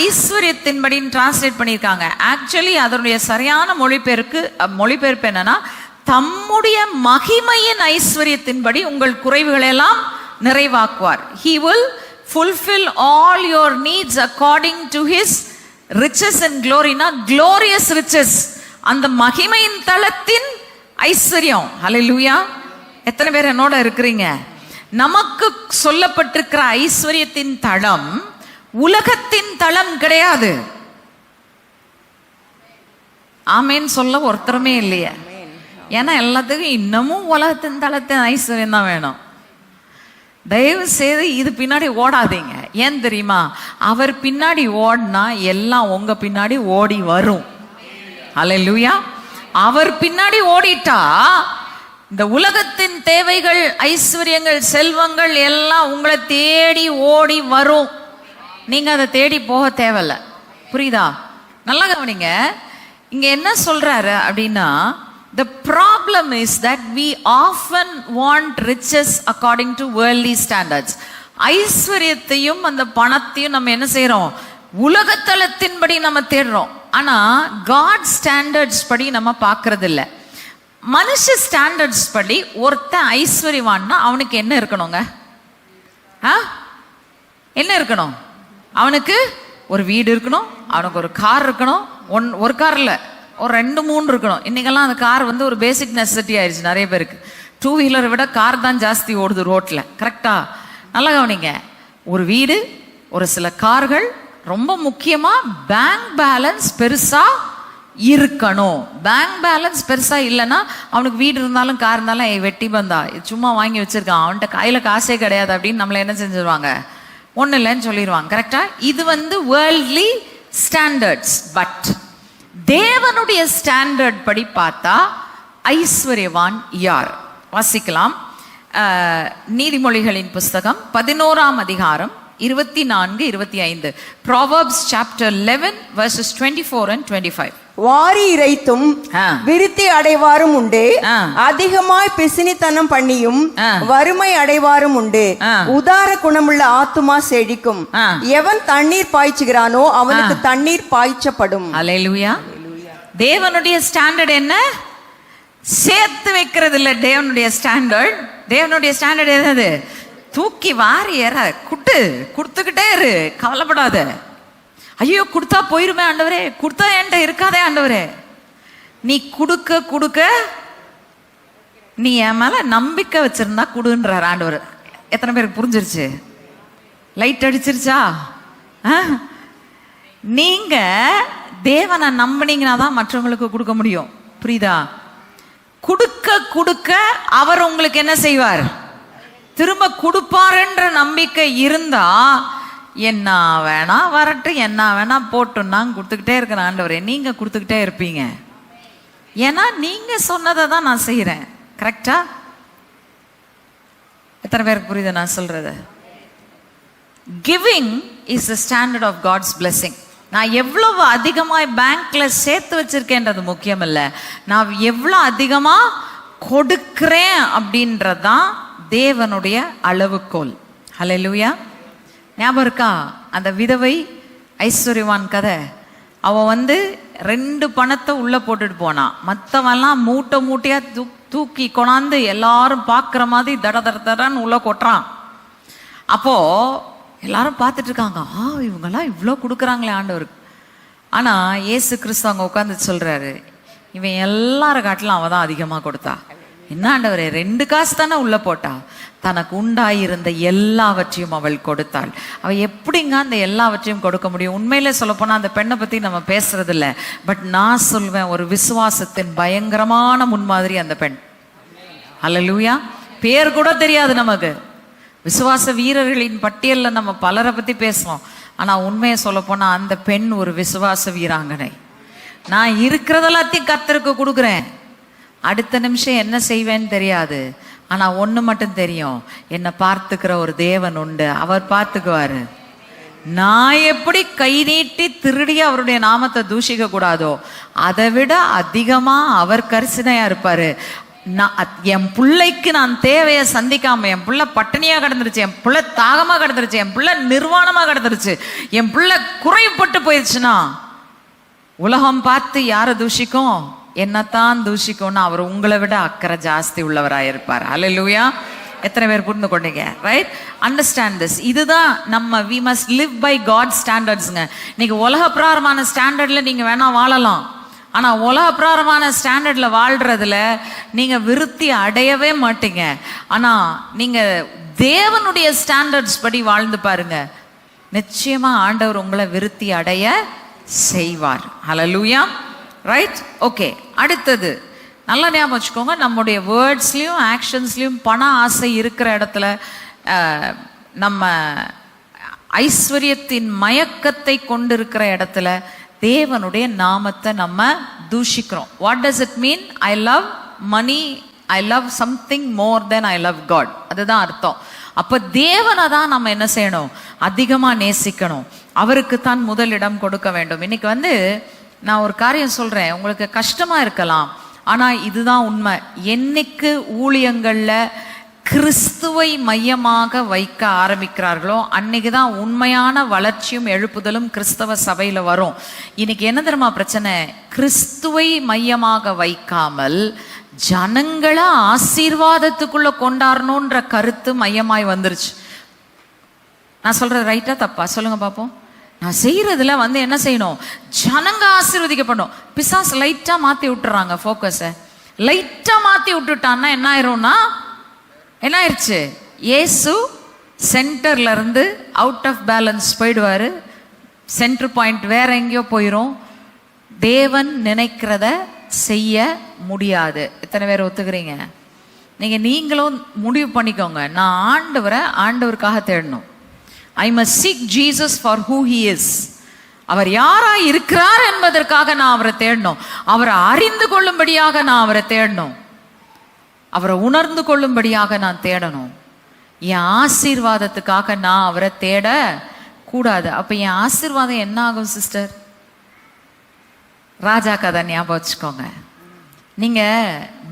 ஐஸ்வர்யத்தின்படி டிரான்ஸ்லேட் பண்ணியிருக்காங்க. ஆக்சுவலி அதனுடைய சரியான மொழிபெயர்ப்பு என்னன்னா, தம்முடைய மகிமையின் ஐஸ்வர்யத்தின்படி உங்கள் குறைவுகளை எல்லாம் நிறைவாக்குவார். He will fulfill all your needs according to his riches and glory. Glorious riches, அந்த மகிமையின் தளத்தின் ஐஸ்வர்யம். ஹல்லேலூயா! எத்தனை பேர் என்னோட இருக்கிறீங்க? நமக்கு சொல்லப்பட்டிருக்கிற ஐஸ்வர்யத்தின் தளம் உலகத்தின் தளம் கிடையாது. ஆமேன் சொல்ல ஒருத்தருமே இல்லையே. ஏன்னா எல்லாத்துக்கும் இன்னமும் உலகத்தின் தளத்தின் ஐஸ்வர்யம் தான் வேணும். தயவு செய்து இது பின்னாடி ஓடாதீங்க. ஏன் தெரியுமா? அவர் பின்னாடி ஓடினா எல்லாம் உங்க பின்னாடி ஓடி வரும். ஹல்லேலூயா! அவர் பின்னாடி ஓடிட்டா இந்த உலகத்தின் தேவைகள், ஐஸ்வர்யங்கள், செல்வங்கள் எல்லாம் உங்களை தேடி ஓடி வரும். நீங்க அதை தேடி போக தேவையில்ல. புரியுதா? நல்லா கவனிங்க. இங்க என்ன சொல்றாரு அப்படின்னா, the problem is that we often want riches according to worldly standards. ஐஸ்வர்யத்தையும் அந்த பணத்தையும் நம்ம என்ன செய்யறோம்? உலகத்தலத்தின்படி நம்ம தேடுறோம். ஆனா காட் ஸ்டாண்டர்ட்ஸ் படி நம்ம பார்க்கறது இல்லை. மனுஷ ஸ்டாண்டர்ட்ஸ் படி ஒருத்தன் ஐஸ்வர்யவான்னா அவனுக்கு என்ன இருக்கணுங்க? என்ன இருக்கணும்? அவனுக்கு ஒரு வீடு இருக்கணும், அவனுக்கு ஒரு கார் இருக்கணும். ஒரு கார் இல்லை, ஒரு 2-3 இருக்கணும். இன்னைக்கெல்லாம் அந்த கார் வந்து ஒரு பேசிக் நெசசிட்டி ஆயிடுச்சு நிறைய பேருக்கு. 2 வீலரை விட கார் தான் ஜாஸ்தி ஓடுது ரோட்ல. கரெக்டா? நல்லா கவனிங்க. ஒரு வீடு, ஒரு சில கார்கள், ரொம்ப முக்கியமா பேங்க் பேலன்ஸ் பெருசா இருக்கணும். பேங்க் பேலன்ஸ் பெருசா இல்லைன்னா அவனுக்கு வீடு இருந்தாலும் கார் இருந்தாலும் வெட்டி பந்தா இது சும்மா வாங்கி வச்சிருக்கான், அவன்கிட்ட கையில காசே கிடையாது அப்படின்னு நம்மள என்ன செஞ்சிருவாங்க? ஒன்றும் இல்லைன்னு சொல்லிடுவாங்க. கரெக்டா? இது வந்து வேர்ல்ட்லி ஸ்டாண்டர்ட்ஸ். பட் தேவனுடைய ஸ்டாண்டர்ட் படி பார்த்தா ஐஸ்வர்யவான் யார்? வாசிக்கலாம். நீதிமொழிகளின் புஸ்தகம் 11ஆம் அதிகாரம் 24-25. Proverbs chapter 11 verses 24 and 25. வாரி இறைத்தும் விருத்தி அடைவாரும் உண்டு, அதிகமாய் பிசினித்தனம் பண்ணியும் வறுமை அடைவாரும் உண்டு. உதார குணமுள்ள ஆத்துமா செழிக்கும். எவன் தண்ணீர் பாய்ச்சுகிறானோ அவனுக்கு தண்ணீர் பாய்ச்சப்படும். அல்லேலூயா. தேவனுடைய ஸ்டாண்டர்ட் என்ன? சேர்த்து வைக்கிறது இல்ல. தேவனுடைய ஸ்டாண்டர்ட், தேவனுடைய ஸ்டாண்டர்ட் என்னது? தூக்கி வாரி ஏற கொடுத்துக்கிட்டே இரு, கவலைப்படாத. ஐயோ கொடுத்தா போயிருமே ஆண்டவரே, கொடுத்தா என்கிட்ட இருக்காதே ஆண்டவரே. நீ கொடுக்க நீ என் மேல நம்பிக்கை வச்சிருந்தா கொடுன்றார் ஆண்டவர். எத்தனை பேருக்கு புரிஞ்சிருச்சு? லைட் அடிச்சிருச்சா? நீங்க தேவனை நம்பினீங்கன்னா தான் மற்றவங்களுக்கு கொடுக்க முடியும். புரியுதா? கொடுக்க அவர் உங்களுக்கு என்ன செய்வார்? திரும்ப கொடுப்பாருன்ற நம்பிக்கை இருந்தா என்ன வேணா வரட்டும், என்ன வேணா போட்டுன்னா கொடுத்துக்கிட்டே இருக்கிற ஆண்டவரே, நீங்க கொடுத்துக்கிட்டே இருப்பீங்க. ஏன்னா நீங்க சொன்னதை தான் நான் செய்யறேன். கரெக்டா? எத்தனை பேருக்கு புரியுது நான் சொல்றது? Giving is the standard of God's blessing. நான் எவ்வளவு அதிகமாக பேங்க்ல சேர்த்து வச்சிருக்கேன்றது முக்கியம் இல்லை, நான் எவ்வளோ அதிகமா கொடுக்கிறேன் அப்படின்றதான் தேவனுடைய அளவுகோல். ஹல்லேலூயா. ஞாபகம் இருக்கா அந்த விதவை ஐஸ்வர்யவான் கதை? அவன் வந்து 2 பணத்தை உள்ள போட்டுட்டு போனான். மற்றவெல்லாம் மூட்டையா தூக்கி கொண்டாந்து எல்லாரும் பார்க்குற மாதிரி தடன்னு உள்ள கொட்டுறான். அப்போ எல்லாரும் பார்த்துட்டு இருக்காங்க, இவங்கெல்லாம் இவ்வளோ கொடுக்குறாங்களே ஆண்டவருக்கு. ஆனா இயேசு கிறிஸ்து அங்க உட்காந்து சொல்றாரு, இவன் எல்லார காட்டிலும் அவ தான் அதிகமாக கொடுத்தா. என்ன ஆண்டவரே, 2 காசு தானே உள்ள போட்டா, தனக்கு உண்டாயிருந்த எல்லாவற்றையும் அவள் கொடுத்தாள். அவ எப்படிங்க அந்த எல்லாவற்றையும் கொடுக்க முடியும்? உண்மையில சொல்ல போனா அந்த பெண்ணை பத்தி நம்ம பேசுறது இல்லை, பட் நான் சொல்வேன் ஒரு விசுவாசத்தின் பயங்கரமான முன்மாதிரி அந்த பெண். அல்லேலூயா. பேர் கூட தெரியாது நமக்கு. விசுவாச வீரர்களின் பட்டியலில் நம்ம பலரை பத்தி பேசுவோம், ஆனா உண்மையை சொல்ல போனா அந்த பெண் ஒரு விசுவாச வீராங்கனை. நான் இருக்கிறதெல்லாத்தையும் கர்த்தருக்கு கொடுக்குறேன், அடுத்த நிமிஷம் என்ன செய்வேன்னு தெரியாது, ஆனா ஒண்ணு மட்டும் தெரியும், என்னை பார்த்துக்கிற ஒரு தேவன் உண்டு, அவர் பார்த்துக்குவாரு. நான் எப்படி கை நீட்டி திருடி அவருடைய நாமத்தை தூஷிக்க கூடாதோ அதை விட அதிகமா அவர் கரிசனையா இருப்பாரு. என் பிள்ளைக்கு நான் தேவையை சந்திக்காம, என் பிள்ளை பட்டினியா கிடந்துருச்சு, என் பிள்ளை தாகமா கிடந்துருச்சு, என் பிள்ளை நிர்வாணமா கிடந்துருச்சு, என் பிள்ளை குறைப்பட்டு போயிடுச்சுன்னா உலகம் பார்த்து யாரை தூஷிக்கும்? என்னத்தான் தூஷிக்கும்னு அவர் உங்களை விட அக்கறை ஜாஸ்தி உள்ளவராக இருப்பார். அல்லேலூயா. எத்தனை பேர் புரிந்து கொண்டீங்க? ரைட்? Understand this. இதுதான் நம்ம we must live by God ஸ்டாண்டர்ட்ஸுங்க. இன்னைக்கு உலக பிரகாரமான ஸ்டாண்டர்ட்ல நீங்க வேணா வாழலாம், ஆனா உலக பிரகாரமான ஸ்டாண்டர்ட்ல வாழ்றதுல நீங்க விருத்தி அடையவே மாட்டீங்க. ஆனா நீங்க தேவனுடைய ஸ்டாண்டர்ட்ஸ் படி வாழ்ந்து பாருங்க, நிச்சயமா ஆண்டவர் உங்களை விருத்தி அடைய செய்வார். ஹல்லேலூயா. ரைட்? ஓகே. அடுத்தது நல்லா ஞாபகம் வச்சுக்கோங்க, நம்முடைய வேர்ட்ஸ்லையும் ஆக்ஷன்ஸ்லையும் பண ஆசை இருக்கிற இடத்துல, நம்ம ஐஸ்வர்யத்தின் மயக்கத்தை கொண்டிருக்கிற இடத்துல தேவனுடைய நாமத்தை நம்ம தூஷிக்கிறோம். What does it mean? I love money I love something more then I love God. அதுதான் அர்த்தம். அப்ப தேவனை தான் நம்ம என்ன செய்யணும்? அதிகமா நேசிக்கணும். அவருக்கு தான் முதலிடம் கொடுக்க வேண்டும். இன்னைக்கு நான் ஒரு காரியம் சொல்றேன், உங்களுக்கு கஷ்டமா இருக்கலாம், ஆனா இதுதான் உண்மை. என்னைக்கு ஊழியங்கள்ல கிறிஸ்துவை மையமாக வைக்க ஆரம்பிக்கிறார்களோ அன்னைக்கு தான் உண்மையான வளர்ச்சியும் எழுப்புதலும் கிறிஸ்தவ சபையில வரும். இன்னைக்கு என்ன தெரியுமா பிரச்சனை? கிறிஸ்துவை மையமாக வைக்காமல் ஜனங்களை ஆசீர்வாதத்துக்குள்ள கொண்டாடணுன்ற கருத்து மையமாய் வந்துருச்சு. நான் சொல்றது ரைட்டா தப்பா? சொல்லுங்க பாப்போம். நான் செய்யறதுல என்ன செய்யணும்? ஜனங்க ஆசீர்வதிக்கப்படணும். பிசாசு லைட்டா மாத்தி விட்டுறாங்க ஃபோக்கஸ. லைட்டா மாத்தி விட்டுட்டான்னா என்ன ஆயிரும்னா, என்ன ஆயிடுச்சு? இயேசு சென்டர்ல இருந்து அவுட் ஆஃப் பேலன்ஸ் போயிடுவாரு. சென்டர் பாயிண்ட் வேற எங்கேயோ போயிடும். தேவன் நினைக்கிறத செய்ய முடியாது. எத்தனை பேர் ஒத்துக்கிறீங்க? நீங்களும் முடிவு பண்ணிக்கோங்க, நான் ஆண்டவருக்காக தேடணும். I must seek Jesus for who he is. அவர் யாரா இருக்கிறார் என்பதற்காக நான் அவரை தேடணும். அவரை அறிந்து கொள்ளும்படியாக நான் அவரை தேடணும். அவரை உணர்ந்து கொள்ளும்படியாக நான் தேடணும். என் ஆசீர்வாதத்துக்காக நான் அவரை தேட கூடாது. அப்ப என் ஆசீர்வாதம் என்ன ஆகும் சிஸ்டர்? ராஜா கதை ஞாபகம் வச்சுக்கோங்க. நீங்க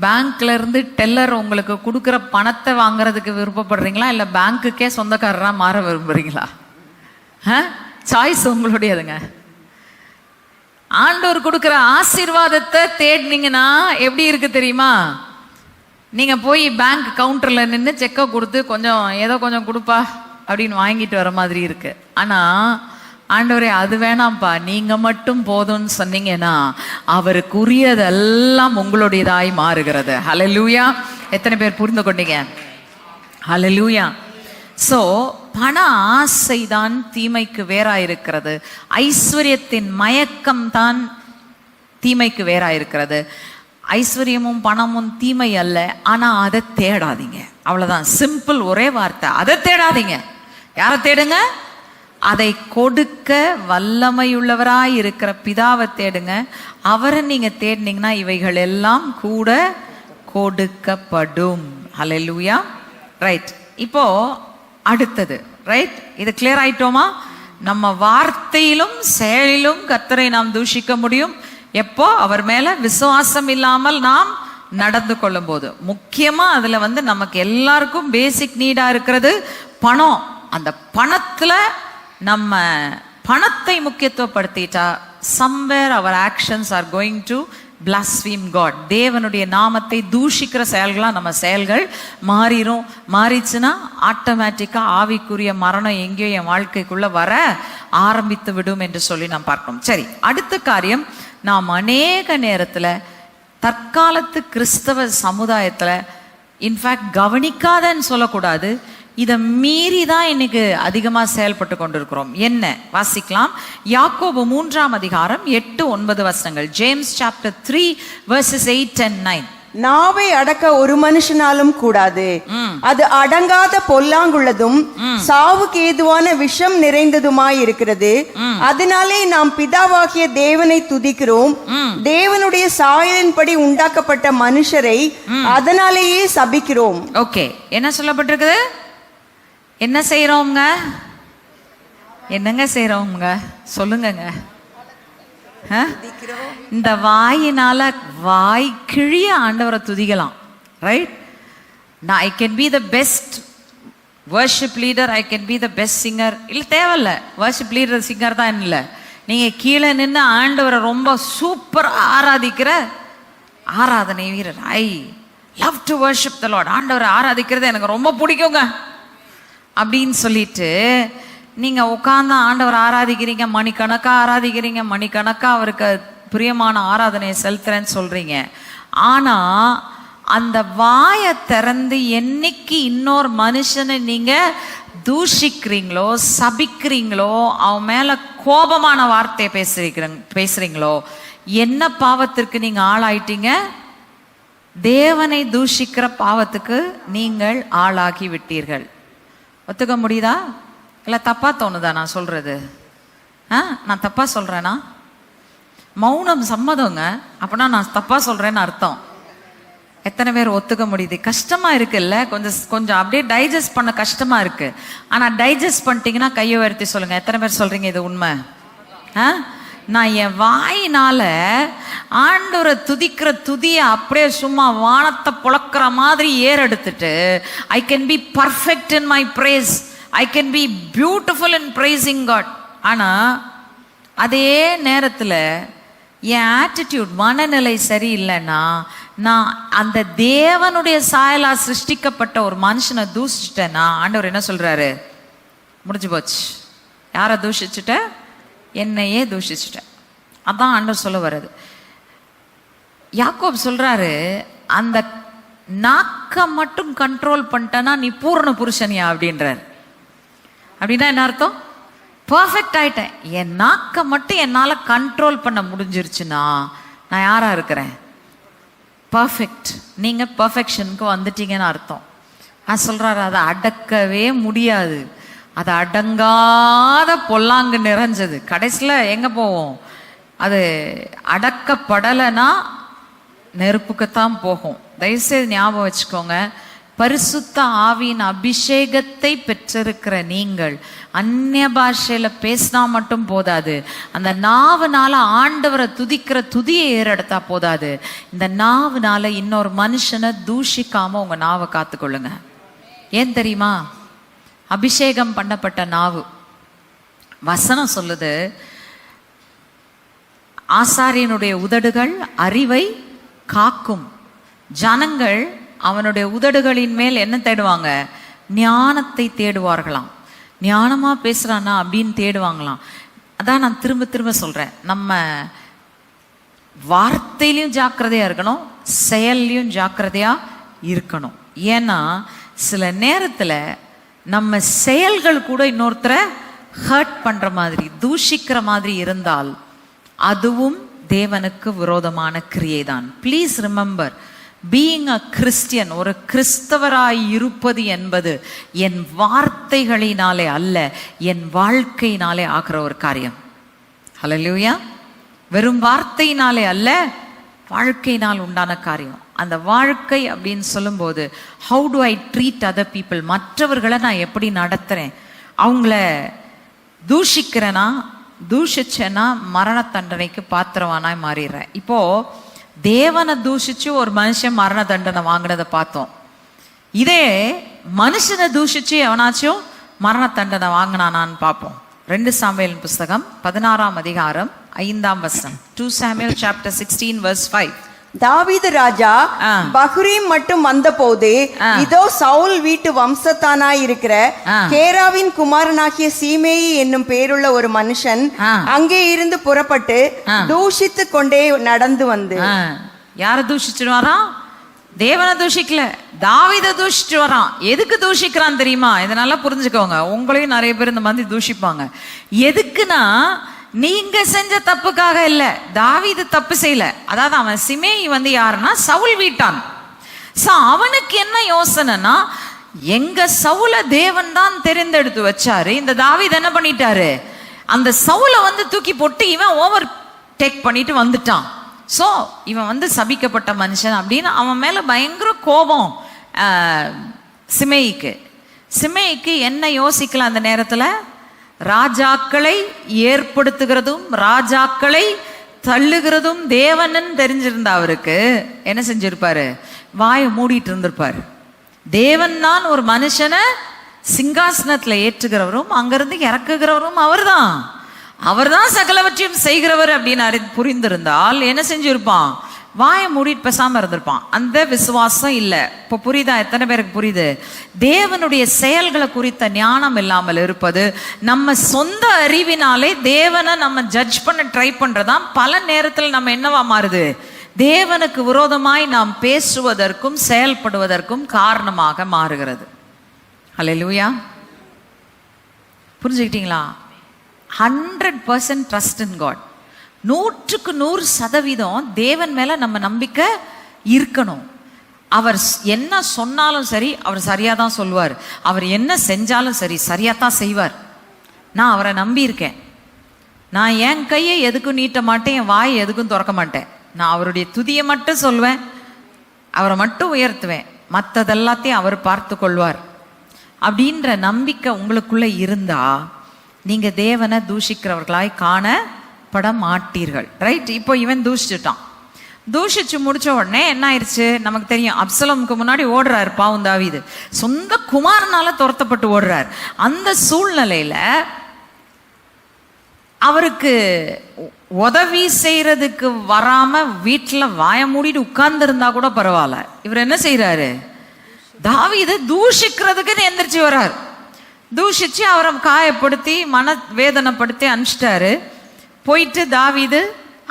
பேங்க்ல இருந்து டெல்லர் உங்களுக்கு கொடுக்குற பணத்தை வாங்குறதுக்கு விருப்பப்படுறீங்களா, இல்ல பேங்க்குக்கே சொந்தக்காரரா மாற விரும்புறீங்களா? சாய்ஸ் உங்களுடையதுங்க. ஆண்டவர் கொடுக்குற ஆசீர்வாதத்தை தேடினீங்கன்னா எப்படி இருக்கு தெரியுமா? நீங்க போய் பேங்க் கவுண்டர்ல நின்று செக்கை கொடுத்து கொஞ்சம் கொடுப்பா அப்படின்னு வாங்கிட்டு வர மாதிரி இருக்கு. ஆனா ஆண்டவரே அது வேணாம்ப்பா, நீங்க மட்டும் போதும்னு சொன்னீங்கன்னா அவருக்குரியதெல்லாம் உங்களுடையதாய் மாறுகிறது. ஹல்லேலூயா. எத்தனை பேர் புரிந்து கொண்டீங்க? ஹல்லேலூயா. சோ பண ஆசை தான் தீமைக்கு வேறாயிருக்கிறது. ஐஸ்வர்யத்தின் மயக்கம் தான் தீமைக்கு வேறாயிருக்கிறது. ஐஸ்வர்யமும் பணமும் தீமை அல்ல, ஆனா அதை தேடாதீங்க. அவ்வளவுதான், சிம்பிள், ஒரே வார்த்தை. அதை தேடாதீங்க. யாரை தேடுங்க? அதை கொடுக்க வல்லமையுள்ளவராய் இருக்கிற பிதாவை தேடுங்க. அவரை நீங்க தேடினீங்கன்னா இவைகள் எல்லாம் கூட கொடுக்கப்படும். ஹல்லேலூயா. ரைட். இப்போ அடுத்தது, ரைட், இது கிளியர் ஆயிட்டோமா? நம்ம வார்த்தையிலும் செயலிலும் கர்த்தரை நாம் தூஷிக்க முடியும். எப்போ? அவர் மேல விசுவாசம் இல்லாமல் நாம் நடந்து கொள்ளும் போது. முக்கியமா அதுல நமக்கு எல்லாருக்கும் பேசிக் நீடா இருக்கிறது பணம். அந்த பணத்துல நம்ம பணத்தை முக்கியத்துவப்படுத்திட்டா somewhere our actions are going to blaspheme God. தேவனுடைய நாமத்தை தூஷிக்கிற செயல்களா நம்ம செயல்கள் மாறிச்சுன்னா ஆட்டோமேட்டிக்கா ஆவிக்குரிய மரணம் எங்கேயோ என் வாழ்க்கைக்குள்ள வர ஆரம்பித்து விடும் என்று சொல்லி நாம் பார்க்கணும். சரி, அடுத்த காரியம், நாம் அநேக நேரத்துல தற்காலத்து கிறிஸ்தவ சமுதாயத்துல இன்ஃபேக்ட் கவனிக்காதன்னு சொல்லக்கூடாது, இதை மீறி தான் இன்னைக்கு அதிகமா செயல்பட்டு கொண்டிருக்கிறோம். என்ன வாசிக்கலாம்? யாக்கோபு 3ஆம் அதிகாரம் 8-9 வசனங்கள். James chapter 3 verses 8 and 9. நாவை அடக்க ஒரு மனுஷனாலும் கூடாது, அது அடங்காத பொல்லாங்குள்ளதும் சாவுக்கு ஏதுவான விஷம் நிறைந்ததுமாய் இருக்கிறது. அதனாலே நாம் பிதாவாகிய தேவனை துதிக்கிறோம். தேவனுடைய சாயலின்படி உண்டாக்கப்பட்ட மனுஷரை அதனாலேயே சபிக்கிறோம். ஓகே, என்ன சொல்லப்பட்டிருக்குது? என்ன செய்யறோம்ங்க? என்னங்க செய்யறோம்ங்க? சொல்லுங்கங்க. இந்த வாயினால வாய் கிழிய ஆண்டவரை துதிக்கலாம். ரைட்? நான் ஐ can be the best worship leader, I can be the best singer. இல்லை, தேவையில்ல. வர்ஷிப் லீடர் சிங்கர் தான் இல்லை. நீங்க கீழே நின்று ஆண்டவரை ரொம்ப சூப்பரா ஆராதிக்கிற ஆராதனை வீரர். I love to worship the Lord. ஆண்டவரை ஆராதிக்கிறது எனக்கு ரொம்ப பிடிக்குங்க அப்படின்னு சொல்லிட்டு நீங்க உட்கார்ந்து ஆண்டவர் ஆராதிக்கிறீங்க, மணிக்கணக்கா ஆராதிக்கிறீங்க, மணிக்கணக்கா அவருக்கு பிரியமான ஆராதனையை செலுத்துறேன்னு சொல்றீங்க. ஆனா அந்த வாயை திறந்து என்னைக்கு இன்னொரு மனுஷனை நீங்க தூஷிக்கிறீங்களோ, சபிக்கிறீங்களோ, அவன் மேல கோபமான வார்த்தையை பேசுறீங்களோ, என்ன பாவத்திற்கு நீங்க ஆளாயிட்டீங்க? தேவனை தூஷிக்கிற பாவத்துக்கு நீங்கள் ஆளாகி விட்டீர்கள். ஒத்துக்க முடியுதா? இல்லை தப்பா தோணுதா நான் சொல்றது? நான் தப்பா சொல்றேனா? மௌனம் சம்மதங்க. அப்படின்னா நான் தப்பா சொல்றேன்னு அர்த்தம். எத்தனை பேர் ஒத்துக்க முடியுது? கஷ்டமா இருக்குல்ல, கொஞ்சம் அப்படியே டைஜஸ்ட் பண்ண கஷ்டமா இருக்கு. ஆனா டைஜஸ்ட் பண்ணிட்டீங்கன்னா கையை உயர்த்தி சொல்லுங்க, எத்தனை பேர் சொல்றீங்க இது உண்மை? நான் என் வாயினால ஆண்டவரை துதிக்கிற துதியை அப்படியே சும்மா வானத்தை புழக்கிற மாதிரி ஏறெடுத்துட்டு I can be perfect in my praise, I can be beautiful in praising God. ஆனா அதே நேரத்துல என் ஆட்டிடியூட், மனநிலை சரியில்லைன்னா நான் அந்த தேவனுடைய சாயலா சிருஷ்டிக்கப்பட்ட ஒரு மனுஷனை தூஷிச்சிட்டேன்னா ஆண்டவர் என்ன சொல்றாரு? முடிஞ்சு போச்சு. யாரை தூஷிச்சுட்ட? என்னையே தூஷிச்சுட்ட. அதான் ஆண்டவர் சொல்ல வர்றது. யாக்கோப் சொல்றாரு, அந்த நாக்க மட்டும் கண்ட்ரோல் பண்ணிட்டனா நீ பூர்ண புருஷனியா அப்படின்றார். அப்படின்னா என்ன அர்த்தம்? பர்ஃபெக்ட் ஆயிட்டேன், என் நாக்க மட்டும் என்னால கண்ட்ரோல் பண்ண முடிஞ்சிருச்சுன்னா நான் யாரா இருக்கிறேன்? பர்ஃபெக்ட். நீங்க பர்ஃபெக்ஷனுக்கு வந்துட்டீங்கன்னு அர்த்தம். நான் சொல்றாரு, அதை அடக்கவே முடியாது, அது அடங்காத பொல்லாங்கு நிறைஞ்சது. கடைசியில் எங்க போவோம்? அது அடக்கப்படலைன்னா நெருப்புக்குத்தான் போகும். தயவுசெய்து ஞாபகம் வச்சுக்கோங்க, பரிசுத்த ஆவியின் அபிஷேகத்தை பெற்றிருக்கிற நீங்கள் அந்நிய பாஷையில பேசினா மட்டும் போதாது, அந்த நாவுனால ஆண்டவரை துதிக்கிற துதியை ஏறெடுத்தா போதாது, இந்த நாவுனால இன்னொரு மனுஷனை தூஷிக்காம உங்க நாவை காத்துக்கொள்ளுங்க. ஏன் தெரியுமா? அபிஷேகம் பண்ணப்பட்ட நாவு. வசனம் சொல்லுது, ஆசாரியனுடைய உதடுகள் அறிவை காக்கும். ஜனங்கள் அவனுடைய உதடுகளின் மேல் என்ன தேடுவாங்க? ஞானத்தை தேடுவார்களாம். ஞானமா பேசுறானா அப்படின்னு தேடுவாங்களாம். அதான் நான் திரும்ப திரும்ப சொல்றேன், நம்ம வார்த்தையிலையும் ஜாக்கிரதையா இருக்கணும், செயல்லையும் ஜாக்கிரதையா இருக்கணும். ஏன்னா சில நேரத்துல நம்ம செயல்கள் கூட இன்னொருத்தரை ஹர்ட் பண்ற மாதிரி, தூஷிக்கிற மாதிரி இருந்தால் அதுவும் தேவனுக்கு விரோதமான கிரியை தான். Please remember, being a Christian, ஒரு கிறிஸ்தவராய் இருப்பது என்பது என் வார்த்தைகளினாலே அல்ல, என் வாழ்க்கையினாலே ஆகிற ஒரு காரியம். ஹல்லேலூயா. வெறும் வார்த்தையினாலே அல்ல, வாழ்க்கையினால் உண்டான காரியம். அந்த வாழ்க்கை அப்படின்னு சொல்லும்போது, how to I treat other people, மற்றவர்களை நான் எப்படி நடத்துறேன்? அவங்கள தூஷிக்கிறேன்னா, தூஷிச்சேன்னா மரண தண்டனைக்கு பாத்திரவானாய் மாறிடுறேன். இப்போ தேவனை தூஷிச்சு ஒரு மனுஷன் மரண தண்டனை வாங்கினதை பார்த்தோம். இதே மனுஷனை தூஷிச்சு எவனாச்சும் மரண தண்டனை வாங்கினானான்னு பார்ப்போம். 2 சாமுவேல் புஸ்தகம் 16ஆம் அதிகாரம் 5ஆம் வசனம். 2 Samuel chapter 16 verse 5. தாவீது ராஜா பஹ்ரீம் மட்டும் வந்தபோது, இதோ சவுல் வீட்டு வம்சத்தானாய் இருக்கிற கேராவின் குமாரனாகிய சீமேயி என்னும் பேருள்ள ஒரு மனுஷன் அங்கே இருந்து புறப்பட்டு தூஷித்து கொண்டே நடந்து வந்து. யார தூஷிச்சுட்டு வரான்? தேவனை தூஷிக்கல, தாவீதை தூஷிச்சு வரான். எதுக்கு தூஷிக்கிறான் தெரியுமா? இதனால புரிஞ்சுக்கோங்க, உங்களையும் நிறைய பேர் இந்த மாதிரி தூஷிப்பாங்க. எதுக்குன்னா, நீங்க செஞ்ச தப்புக்காக இல்ல, தாவீது தப்பு செய்யல. அதாவது அவன் சிமேயி வந்து யாருன்னா சவுல் வீட்டான். அவனுக்கு என்ன யோசனைனா, எங்க சவுல தேவன் தான் தெரிந்தெடுத்து வச்சாரு, இந்த தாவீது என்ன பண்ணிட்டாரு, அந்த சவுல வந்து தூக்கி போட்டு இவன் ஓவர் டேக் பண்ணிட்டு வந்துட்டான். சோ இவன் வந்து சபிக்கப்பட்ட மனுஷன் அப்படின்னு அவன் மேல பயங்கர கோபம் சிமேயிக்கு என்ன யோசிக்கலாம் அந்த நேரத்துல? ராஜாக்களை ஏற்படுத்துகிறதும் ராஜாக்களை தள்ளுகிறதும் தேவன்னு தெரிஞ்சிருந்தா அவருக்கு என்ன செஞ்சிருப்பாரு? வாயை மூடிட்டு இருந்திருப்பாரு. தேவன் தான் ஒரு மனுஷனை சிங்காசனத்துல ஏற்றுகிறவரும் அங்கிருந்து இறக்குகிறவரும் அவர்தான் சகலவற்றையும் செய்கிறவர் அப்படின்னு புரிந்திருந்தால் என்ன செஞ்சிருப்பான்? வாயை மூடிட்டு பேசாம இருந்திருப்பான். அந்த விசுவாசம் இல்ல. இப்போ புரியுதா? எத்தனை பேருக்கு புரியுது? தேவனுடைய செயல்களை குறித்த ஞானம் இல்லாமல் இருப்பது, நம்ம சொந்த அறிவினாலே தேவனை நம்ம ஜட்ஜ் பண்ண ட்ரை பண்றதான் பல நேரத்தில் நம்ம என்னவா மாறுது? தேவனுக்கு விரோதமாய் நாம் பேசுவதற்கும் செயல்படுவதற்கும் காரணமாக மாறுகிறது. ஹல்லேலூயா. புரிஞ்சுக்கிட்டீங்களா? 100% ட்ரஸ்ட் இன் காட். 100% தேவன் மேல நம்ம நம்பிக்கை இருக்கணும். அவர் என்ன சொன்னாலும் சரி, அவர் சரியா தான் சொல்லுவார். அவர் என்ன செஞ்சாலும் சரி, சரியா தான் செய்வார். நான் அவரை நம்பி இருக்கேன். நான் என் கையை எதுக்கும் நீட்ட மாட்டேன், என் வாயை எதுக்கும் திறக்க மாட்டேன். நான் அவருடைய துதியை மட்டும் சொல்வேன். அவரை மட்டும் உயர்த்துவேன், மற்றதெல்லாத்தையும் அவர் பார்த்து கொள்வார் அப்படின்ற நம்பிக்கை உங்களுக்குள்ள இருந்தா நீங்க தேவனை தூஷிக்கிறவர்களாய் காணப்பட மாட்டீர்கள். ரைட்? இப்போ இவன் தூஷிச்சுட்டான். தூஷிச்சு முடிச்ச உடனே என்ன ஆயிடுச்சு நமக்கு தெரியும். அப்சலோமுக்கு முன்னாடி ஓடுறாரு பாவம் தாவீது, சொந்த குமாரனால துரத்தப்பட்டு ஓடுறார். அந்த சூழ்நிலையில அவருக்கு உதவி செய்யறதுக்கு வராம வீட்டுல வாய மூடிட்டு உட்கார்ந்து இருந்தா கூட பரவாயில்ல, இவர் என்ன செய்யறாரு, தாவீது தூஷிக்கிறதுக்கு எந்திரிச்சு வர்றாரு. தூஷிச்சு அவரை காயப்படுத்தி மன வேதனைப்படுத்தி அனுப்பிச்சிட்டாரு. போயிட்டு தாவீது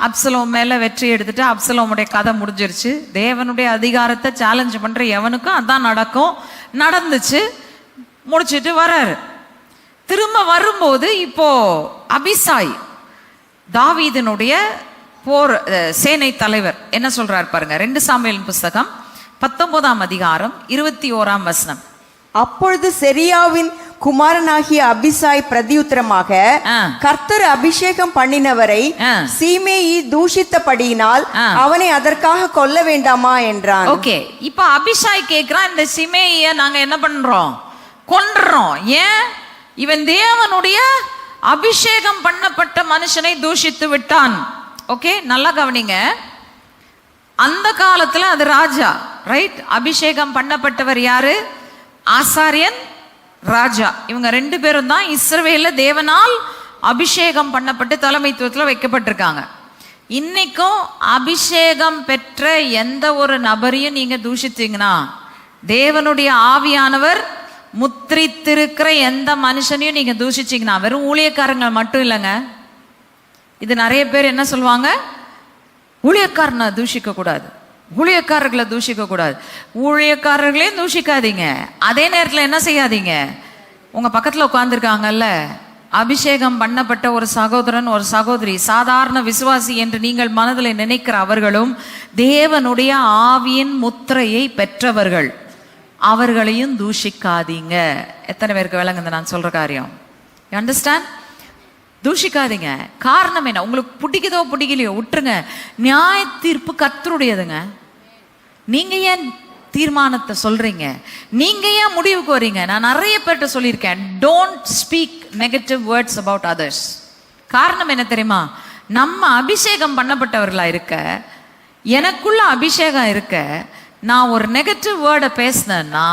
அப்சலோம் மேல வெற்றி எடுத்துட்டு அப்சலோமுடைய கதை முடிஞ்சிருச்சு. தேவனுடைய அதிகாரத்தை சேலஞ்ச் பண்ற எவனுக்கும் அதான் நடக்கும், நடந்துச்சு, முடிச்சுட்டு வர்றாரு. திரும்ப வரும்போது இப்போ அபிசாய் தாவீதினுடைய போர் சேனை தலைவர் என்ன சொல்றார் பாருங்க. 2 சாமுவேல் புஸ்தகம் 19ஆம் அதிகாரம் 21ஆம் வசனம். அப்பொழுது செரியாவின் குமாரனாகிய அபிசாய் பிரதியுத்தரமாக, கர்த்தர் அபிஷேகம் பண்ணினவரை சீமேயி தூஷித்தபடியினால் அவனை அதற்காக கொல்ல வேண்டாமா என்றான். ஓகே, இப்ப அபிஷாய் கேட்கிறான், இந்த சீமேயிய நாங்க என்ன பண்றோம், கொன்றோம். ஏன்? இவன் தேவனுடைய அபிஷேகம் பண்ணப்பட்ட மனுஷனை தூஷித்து விட்டான். ஓகே, நல்லா கவனிங்க. அந்த காலத்துல அது ராஜா, ரைட்? அபிஷேகம் பண்ணப்பட்டவர் யாரு? ஆசாரியன், ராஜா. இவங்க 2 பேரும் தான் இஸ்ரவேல்ல தேவனால் அபிஷேகம் பண்ணப்பட்டு தலைமைத்துவத்தில் வைக்கப்பட்டிருக்காங்க. இன்னைக்கும் அபிஷேகம் பெற்ற எந்த ஒரு நபரையும் நீங்க தூஷித்தீங்கன்னா, தேவனுடைய ஆவியானவர் முத்திரித்திருக்கிற எந்த மனுஷனையும் நீங்க தூஷிச்சீங்கன்னா, வெறும் ஊழியக்காரங்க மட்டும் இல்லைங்க. இது நிறைய பேர் என்ன சொல்லுவாங்க, ஊழியக்காரனை தூஷிக்க கூடாது, ஊழியக்காரர்களை தூஷிக்க கூடாது. ஊழியக்காரர்களையும் தூஷிக்காதீங்க, அதே நேரத்தில் என்ன செய்யாதீங்க, உங்க பக்கத்துல உட்கார்ந்துருக்காங்கல்ல அபிஷேகம் பண்ணப்பட்ட ஒரு சகோதரன், ஒரு சகோதரி, சாதாரண விசுவாசி என்று நீங்கள் மனதில் நினைக்கிற அவர்களும் தேவனுடைய ஆவியின் முத்திரையை பெற்றவர்கள், அவர்களையும் தூஷிக்காதீங்க. எத்தனை பேருக்கு விளங்குது நான் சொல்ற காரியம்? You understand? தூஷிக்காதீங்க. காரணம் என்ன? உங்களுக்கு பிடிக்குதோ பிடிக்கலையோ விட்டுருங்க. நியாய தீர்ப்பு கர்த்தருடையதுங்க. நீங்க ஏன் தீர்மானத்தை சொல்றீங்க? நீங்க ஏன் முடிவுக்கு வரீங்க? நான் நிறைய பேர்கிட்ட சொல்லியிருக்கேன், don't speak negative words about others. காரணம் என்ன தெரியுமா? நம்ம அபிஷேகம் பண்ணப்பட்டவர்களா இருக்க, எனக்குள்ள அபிஷேகம் இருக்க, நான் ஒரு நெகட்டிவ் வேர்டை பேசினேன்னா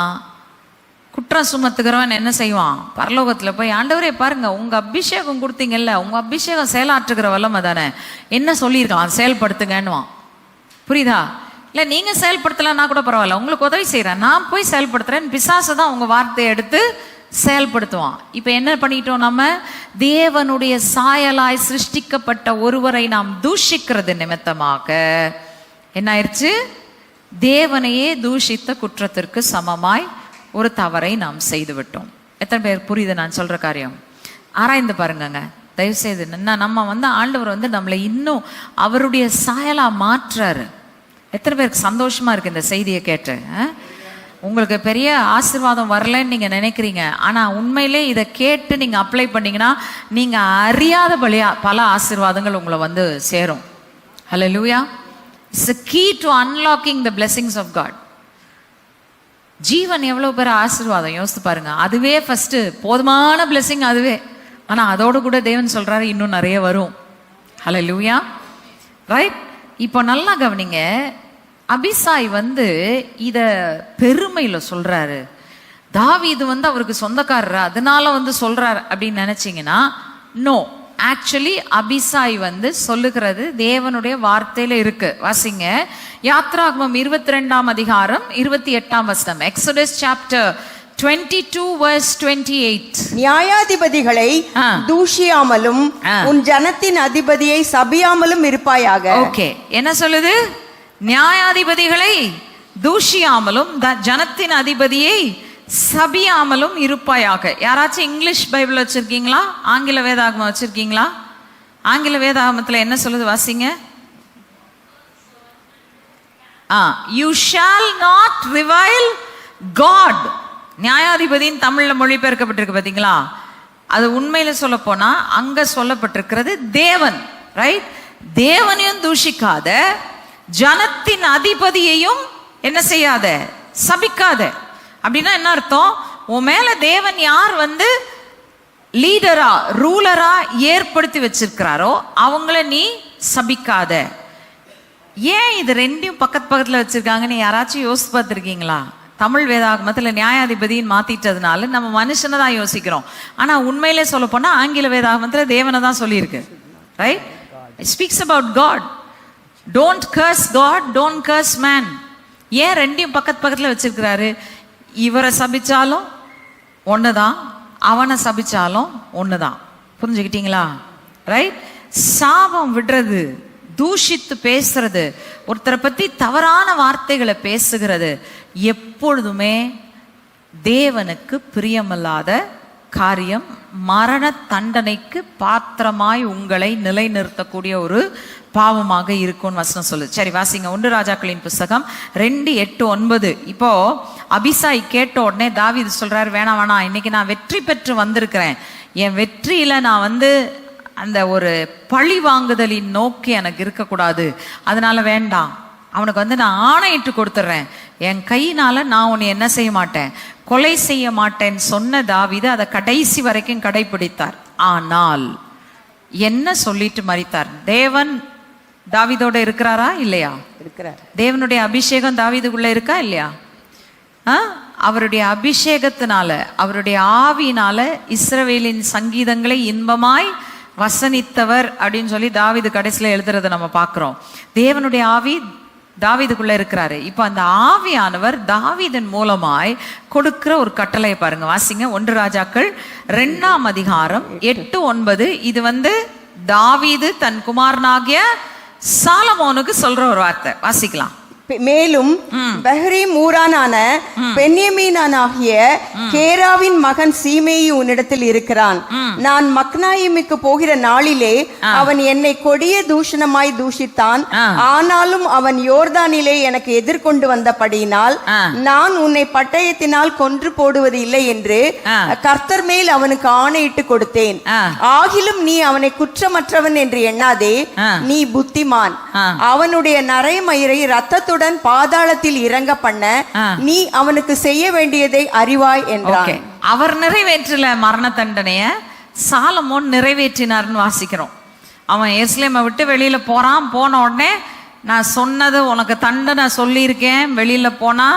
குற்றம் சுமத்துக்கிறவன் என்ன செய்வான்? பரலோகத்துல போய், ஆண்டவரே பாருங்க, உங்க அபிஷேகம் கொடுத்தீங்கல்ல, உங்க அபிஷேகம் செயலாற்றுகிற வல்லமை தானே, என்ன சொல்லியிருக்கான், செயல்படுத்துங்கன்னுவான். புரியுதா? இல்லை நீங்க செயல்படுத்தலைன்னா கூட பரவாயில்ல, உங்களுக்கு உதவி செய்யறேன், நான் போய் செயல்படுத்துறேன். பிசாசு தான் உங்க வார்த்தையை எடுத்து செயல்படுத்துவான். இப்ப என்ன பண்ணிட்டோம்? நம்ம தேவனுடைய சாயலாய் சிருஷ்டிக்கப்பட்ட ஒருவரை நாம் தூஷிக்கிறது நிமித்தமாக என்ன ஆயிடுச்சு? தேவனையே தூஷித்த குற்றத்திற்கு சமமாய் ஒரு தவறை நாம் செய்து விட்டோம். எத்தனை பேர் புரியுது நான் சொல்ற காரியம்? ஆராய்ந்து பாருங்கங்க தயவுசெய்து. நம்ம ஆண்டவர் நம்மளை இன்னும் அவருடைய சாயலா மாற்றாரு. எத்தனை பேருக்கு சந்தோஷமா இருக்கு இந்த செய்தியை கேட்டு? உங்களுக்கு பெரிய ஆசீர்வாதம் வரலன்னு நீங்க நினைக்கிறீங்க, ஆனா உண்மையிலே இதை கேட்டு நீங்க அப்ளை பண்ணீங்கன்னா நீங்க அறியாத பல ஆசீர்வாதங்கள் உங்களை சேரும். ஹல்லேலூயா. It's a key to unlocking the blessings of God. ஜீவன் எவ்வளவு பேர் ஆசீர்வாதம் யோசித்து பாருங்க. அதுவே ஃபர்ஸ்ட் போதுமான பிளெஸிங் அதுவே. ஆனா அதோடு கூட தேவன் சொல்றாரு இன்னும் நிறைய வரும். ஹல்லேலூயா. ரைட்? இப்போ நல்லா கவனிங்க. அபிசாய் இத பெருமையில சொல்றாரு. தாவீது அவருக்கு சொந்தக்காரர் அதனால சொல்றாரு அப்படின்னு நினைச்சீங்கன்னா நோ. ஆக்சுவலி அபிசாய் சொல்லுகிறது தேவனுடைய வார்த்தையில இருக்கு. வாசிங்க யாத்ராகமம் 22ஆம் அதிகாரம் 28ஆம் வசனம். Exodus chapter 22 verse 28. நியாயாதிபதிகளை தூஷியாமலும் உன் ஜனத்தின் அதிபதியை சபியாமலும் இருப்பாயாக. ஓகே, என்ன சொல்லுது? நியாயாதிபதிகளை தூஷியாமலும் ஜனத்தின் அதிபதியை சபியாமலும் இருப்பாயாக. யாராச்சும் இங்கிலீஷ் பைபிள் வச்சிருக்கீங்களா? ஆங்கில வேதாகமம் வச்சிருக்கீங்களா? ஆங்கில வேதாகமத்துல என்ன சொல்லுது? வாசிங்க. You shall not revile God. நியாயாதிபதியின் தமிழ்ல மொழிபெயர்க்கப்பட்டிருக்கு பாத்தீங்களா? அது உண்மையில சொல்ல போனா அங்க சொல்லப்பட்டிருக்கிறது தேவன். ரைட்? தேவனையும் தூஷிக்காத, ஜனத்தின் அதிபதியையும் என்ன செய்யாத, சபிக்காத. அப்படின்னா என்ன அர்த்தம்? உன் மேல தேவன் யார் லீடரா ரூலரா ஏற்படுத்தி வச்சிருக்கிறாரோ அவங்கள நீ சபிக்காத. ஏன் இது ரெண்டையும் பக்கத்துல வச்சிருக்காங்கன்னு யாராச்சும் யோசிச்சு பார்த்துருக்கீங்களா? தமிழ் வேதாகமத்துல நியாயாதிபதின்னு மாத்திட்டதுனால நம்ம மனுஷனை தான் யோசிக்கிறோம். ஆனா உண்மையிலே சொல்ல போனா ஆங்கில வேதாகமத்துல தேவனை தான் சொல்லியிருக்கு. Right? It speaks about God. Don't curse God, don't curse man. ஏன் ரெண்டையும் பக்கத்துல வச்சிருக்கிறாரு? இவரை சபிச்சாலும் ஒண்ணுதான், அவனை சபிச்சாலும் ஒண்ணுதான். புரிஞ்சுக்கிட்டீங்களா? ரைட்? சாபம் விடுறது, தூஷித்து பேசுறது, ஒருத்தரை பத்தி தவறான வார்த்தைகளை பேசுகிறது எப்பொழுதுமே தேவனுக்கு பிரியமில்லாத காரியம். மரண தண்டனைக்கு பாத்திரமாய் உங்களை நிலைநிறுத்தக்கூடிய ஒரு பாவமாக இருக்கும்னு வசனம் சொல்லு. சரி, வாசிங்க 1 ராஜாக்களின் புஸ்தகம் 2:8-9. இப்போ அபிசாய் கேட்ட உடனே தாவீது சொல்றாரு, வேணாம் வேணாம், இன்னைக்கு நான் வெற்றி பெற்று வந்திருக்கிறேன், என் வெற்றியில நான் அந்த ஒரு பழி வாங்குதலின் நோக்கி எனக்கு இருக்கக்கூடாது, அதனால வேண்டாம், அவனுக்கு நான் ஆணையிட்டு கொடுத்துட்றேன், என் கையினால நான் உன்னை என்ன செய்ய மாட்டேன், கொலை செய்ய மாட்டேன்னு சொன்ன தாவீது அதை கடைசி வரைக்கும் கடைபிடித்தார். ஆனால் என்ன சொல்லிட்டு மரித்தார்? தேவன் தாவீதோட இருக்கிறாரா இல்லையா? இருக்கிறார். தேவனுடைய அபிஷேகம் தாவீதுக்குள்ள இருக்கா இல்லையா? அவருடைய அபிஷேகத்தினால, அவருடைய ஆவியினால இஸ்ரவேலின் சங்கீதங்களை இன்பமாய் வசனித்தவர் அப்படின்னு சொல்லி தாவீது கடைசியில எழுதுறதை நம்ம பார்க்கிறோம். தேவனுடைய ஆவி தாவீதுக்குள்ள இருக்கிறாரு. இப்ப அந்த ஆவியானவர் தாவீதின் மூலமாய் கொடுக்கிற ஒரு கட்டளையை பாருங்க, வாசிங்க 1 ராஜாக்கள் 2:8-9. இது தாவீது தன் குமாரனாகிய சாலமோனுக்கு சொல்ற ஒரு வார்த்தை. வாசிக்கலாம். மேலும் பஹ்ரீம் ஊரானான பென்யமீனானாகிய கேராவின் மகன் சீமேயி உன்னிடத்தில் இருக்கிறான். நான் மக்னாயிமுக்கு போகிற நாளிலே அவன் என்னை கொடிய தூஷணமாய் தூஷித்தான். ஆனாலும் அவன் யோர்தானிலே எனக்கு எதிர்கொண்டு வந்தபடியினால் நான் உன்னை பட்டயத்தினால் கொன்று போடுவது இல்லை என்று கர்த்தர் மேல் அவனுக்கு ஆணையிட்டு கொடுத்தேன். ஆகிலும் நீ அவனை குற்றமற்றவன் என்று எண்ணாதே, நீ புத்திமான். அவனுடைய நரைமயிரை ரத்தத்துடன் பாதாளத்தில் இறங்க பண்ண நீ அவனுக்கு செய்ய வேண்டியதை அறிவாய் என்றான். அவர் நிறைவேற்றல மரண தண்டனைய, சாலமோன் நிறைவேற்றினார்னு வாசிக்கிறோம். அவன் எருசலேமை விட்டு வெளியில போறான். போன உடனே நான் சொன்னது உனக்கு தண்டனை சொல்லியிருக்கேன், வெளியில போனா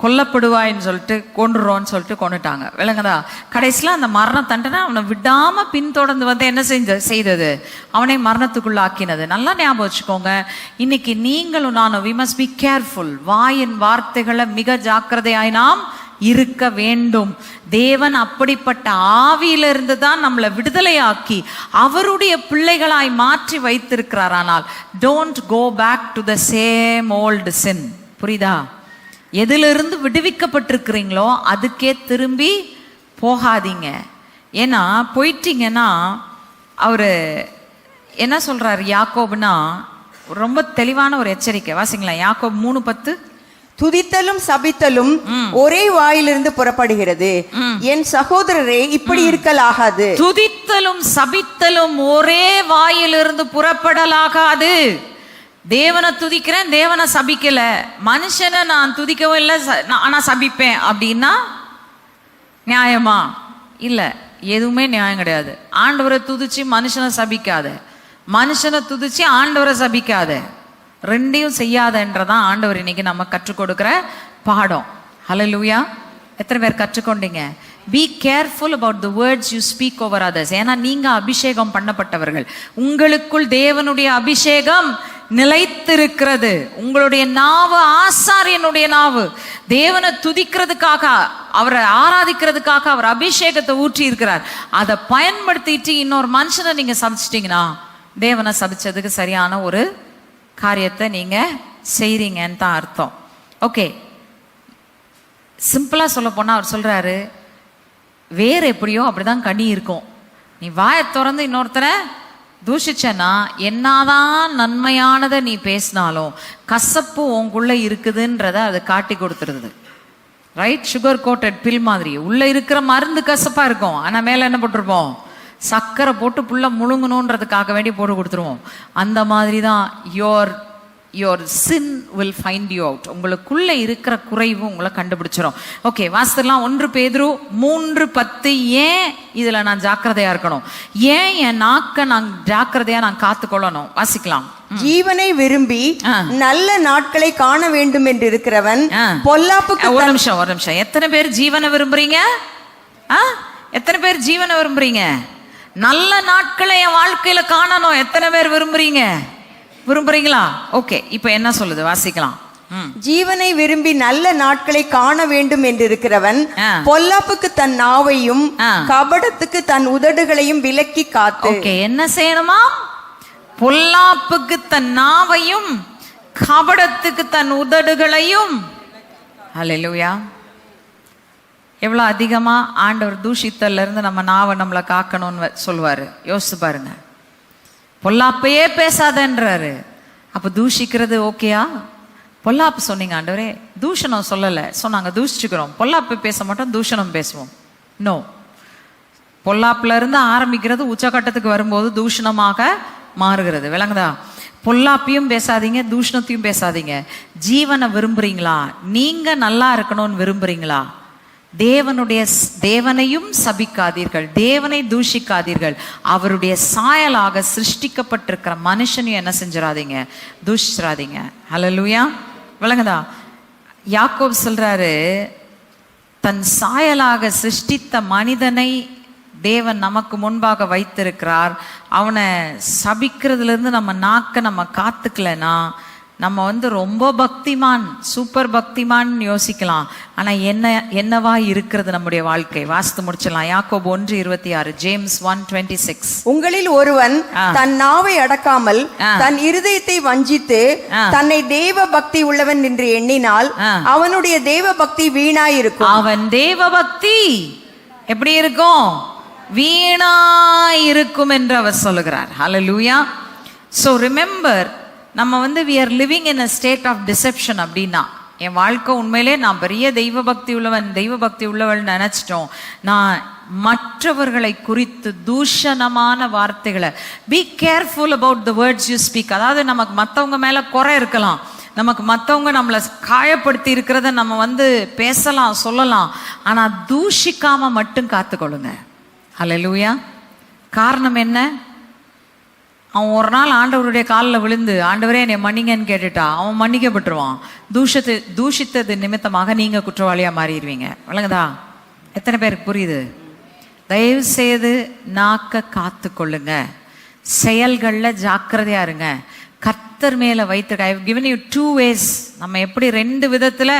கொல்லப்படுவாயின்னு சொல்லிட்டு கொண்டுருவோன்னு சொல்லிட்டு கொண்டுட்டாங்க. விளங்குதா? கடைசியில் அந்த மரண தண்டனை அவனை விடாம பின்தொடர்ந்து என்ன செய்தது? அவனை மரணத்துக்குள்ள ஆக்கினது. நல்லா ஞாபகம் வச்சுக்கோங்க. இன்னைக்கு நீங்களும் நானும் we must be careful. வாயின் வார்த்தைகளை மிக ஜாக்கிரதையாய் நாம் இருக்க வேண்டும். தேவன் அப்படிப்பட்ட ஆவியிலிருந்து தான் நம்மளை விடுதலையாக்கி அவருடைய பிள்ளைகளாய் மாற்றி வைத்திருக்கிறார். ஆனால் don't go back to the same old sin. புரியுதா? எதிலிருந்து விடுவிக்கப்பட்டிருக்கிறீங்களோ அதுக்கே திரும்பி போகாதீங்க. ஏன்னா போயிட்டீங்கன்னா அவரு என்ன சொல்றாரு யாக்கோபுனா, ரொம்ப தெளிவான ஒரு எச்சரிக்கை. வாசிங்களா, யாக்கோபு 3:10. துதித்தலும் சபித்தலும் ஒரே வாயிலிருந்து புறப்படுகிறது. என் சகோதரரே, இப்படி இருக்கலாகாது. துதித்தலும் சபித்தலும் ஒரே வாயிலிருந்து புறப்படலாகாது. தேவனை துதிக்கிறேன், தேவனை சபிக்கல, மனுஷனை நான் துதிக்கவும் இல்லை ஆனா சபிப்பேன் அப்படின்னா நியாயமா? இல்ல, எதுவுமே நியாயம் கிடையாது. ஆண்டவரை துதிச்சு மனுஷனை சபிக்காத, மனுஷனை துதிச்சு ஆண்டவரை சபிக்காத, ரெண்டையும் செய்யாதன்றதான் ஆண்டவர் இன்னைக்கு நம்ம கற்றுக் கொடுக்கிற பாடம். ஹல்லேலூயா. எத்தனை பேர் கற்றுக்கொண்டீங்க? Be careful about the words you speak over others. ஏன்னா நீங்க அபிஷேகம் பண்ணப்பட்டவர்கள். உங்களுக்குள் தேவனுடைய அபிஷேகம் நிலைத்திருக்கிறது. உங்களுடைய நாவு ஆசாரியனுடைய நாவு. தேவனை துதிக்கிறதுக்காக, அவரை ஆராதிக்கிறதுக்காக அவர் அபிஷேகத்தை ஊற்றி இருக்கிறார். அதை பயன்படுத்திட்டு இன்னொரு மனுஷனை நீங்க சபிச்சிட்டீங்கன்னா தேவனை சபிச்சதுக்கு சரியான ஒரு காரியத்தை நீங்க செய்றீங்கன்னு தான் அர்த்தம். ஓகே, சிம்பிளா சொல்ல போனா அவர் சொல்றாரு, வேற எப்படியோ அப்படிதான் கனி இருக்கும். நீ வாயை திறந்து இன்னொருத்தரை தூஷிச்சனா என்னதான் நன்மையானதை நீ பேசினாலும் கசப்பு உங்குள்ள இருக்குதுன்றத அது காட்டி கொடுத்துருது. ரைட்? சுகர் கோட்டட் பில் மாதிரி உள்ள இருக்கிற மருந்து கசப்பா இருக்கும், ஆனா மேல என்ன போட்டிருப்போம்? சக்கரை போட்டு புள்ள முழுங்கணுன்றதுக்காக வேண்டி போட்டு கொடுத்துருவோம். அந்த மாதிரி தான் your sin will find you out. உங்களுக்குள்ள இருக்கிற குறைவு உங்களை கண்டுபிடிச்சிரும். ஓகே, வாசிக்கலாம். 1 பேதுரு 3:10. ஏன் இதுல நான் ஜாக்கிரதையா இருக்கணும்? ஏன் என் நாக்க நான் ஜாக்கிரதையா நான் காத்துக்கொள்ளணும்? வாசிக்கலாம். ஜீவனை விரும்பி நல்ல நாட்களை காண வேண்டும் என்று இருக்கிறவன் பொல்லாப்புக்கு. ஒரு நிமிஷம். எத்தனை பேர் ஜீவனை விரும்புறீங்க? எத்தனை பேர் ஜீவனை விரும்புறீங்க? நல்ல நாட்களை என் வாழ்க்கையில காணணும். எத்தனை பேர் விரும்புறீங்களா? ஓகே, இப்ப என்ன சொல்லுது? வாசிக்கலாம். ஜீவனை விரும்பி நல்ல நாட்களை காண வேண்டும் என்று இருக்கிறவன் பொல்லாப்புக்கு தன் நாவையும் கபடத்துக்கு தன் உதடுகளையும் விலக்கி காத்து. ஓகே, என்ன செய்யணுமா? பொல்லாப்புக்கு தன் நாவையும் கபடத்துக்கு தன் உதடுகளையும். ஹல்லேலூயா. எவ்வளவு அதிகமா ஆண்டவர் தூஷித்தல்ல இருந்து நம்ம நாவை நம்மளை காக்கணும்னு சொல்லுவாரு. யோசிச்சு பாருங்க. பொல்லாப்பையே பேசாதன்றாரு. அப்ப தூஷிக்கிறது ஓகேயா? பொல்லாப்பு சொன்னீங்க ஆண்டவரே, தூஷணம் சொல்லல சொன்னாங்க. தூஷிச்சுக்கிறோம். பொல்லாப்பு பேச மாட்டோம், தூஷணம் பேசுவோம். நோ, பொல்லாப்புல இருந்து ஆரம்பிக்கிறது உச்சகட்டத்துக்கு வரும்போது தூஷணமாக மாறுகிறது. விளங்குதா? பொல்லாப்பையும் பேசாதீங்க, தூஷணத்தையும் பேசாதீங்க. ஜீவனை விரும்புறீங்களா? நீங்க நல்லா இருக்கணும்னு விரும்புறீங்களா? தேவனையும் சபிக்காதீர்கள், தேவனை தூஷிக்காதீர்கள். அவருடைய சாயலாக சிருஷ்டிக்கப்பட்டிருக்கிற மனுஷனையும் என்ன செஞ்சிடாதீங்க? தூஷிச்சிடாதீங்க. ஹல்லேலூயா. விளங்குதா? யாக்கோபு சொல்றாரு, தன் சாயலாக சிருஷ்டித்த மனிதனை தேவன் நமக்கு முன்பாக வைத்திருக்கிறார். அவனை சபிக்கிறதுல இருந்து நம்ம நாக்க நம்ம காத்துக்கலனா நம்ம ரொம்ப பக்திமான், சூப்பர் பக்திமான் யோசிக்கலாம். ஆனா என்னவா இருக்கிறது நம்முடைய வாழ்க்கை? வாசித்து முடிச்சலாம். யாக்கோபு 1:26, ஜேம்ஸ் 1:26. உங்களில் ஒருவன் தன் நாவை அடக்காமல் தன் இருதயத்தை வஞ்சித்து தன்னை தேவ பக்தி உள்ளவன் என்று எண்ணினால் அவனுடைய தேவ பக்தி வீணாயிருக்கும். அவன் தேவ பக்தி எப்படி இருக்கும்? வீணாயிருக்கும் என்று அவர் சொல்லுகிறார். ஹல்லேலூயா. So remember, நம்ம we are living in a state of deception. அப்படின்னா என் வாழ்க்கை உண்மையிலே நான் பெரிய தெய்வ பக்தி உள்ளவள் நினைச்சிட்டோம். நான் மற்றவர்களை குறித்து தூஷணமான வார்த்தைகளை, be careful about the words you speak. அதாவது நமக்கு மற்றவங்க மேல குறை இருக்கலாம், நமக்கு மற்றவங்க நம்மளை காயப்படுத்தி இருக்கிறத நம்ம பேசலாம், சொல்லலாம். ஆனா தூஷிக்காம மட்டும் காத்துக்கொள்ளுங்க. ஹல்லேலூயா. காரணம் என்ன? அவன் ஒரு நாள் ஆண்டவருடைய காலில் விழுந்து ஆண்டவரே என்னை மன்னிங்கன்னு கேட்டுட்டா அவன் மன்னிக்கப்பட்டுருவான். தூஷித்தது நிமித்தமாக நீங்க குற்றவாளியா மாறிடுவீங்க. விளங்குதா? எத்தனை பேருக்கு புரியுது? தயவு செய்து நாக்க காத்து கொள்ளுங்க, செயல்கள்ல ஜாக்கிரதையா இருங்க. கர்த்தர் மேல வைத்து I've given you 2 ways. நம்ம எப்படி 2 விதத்துல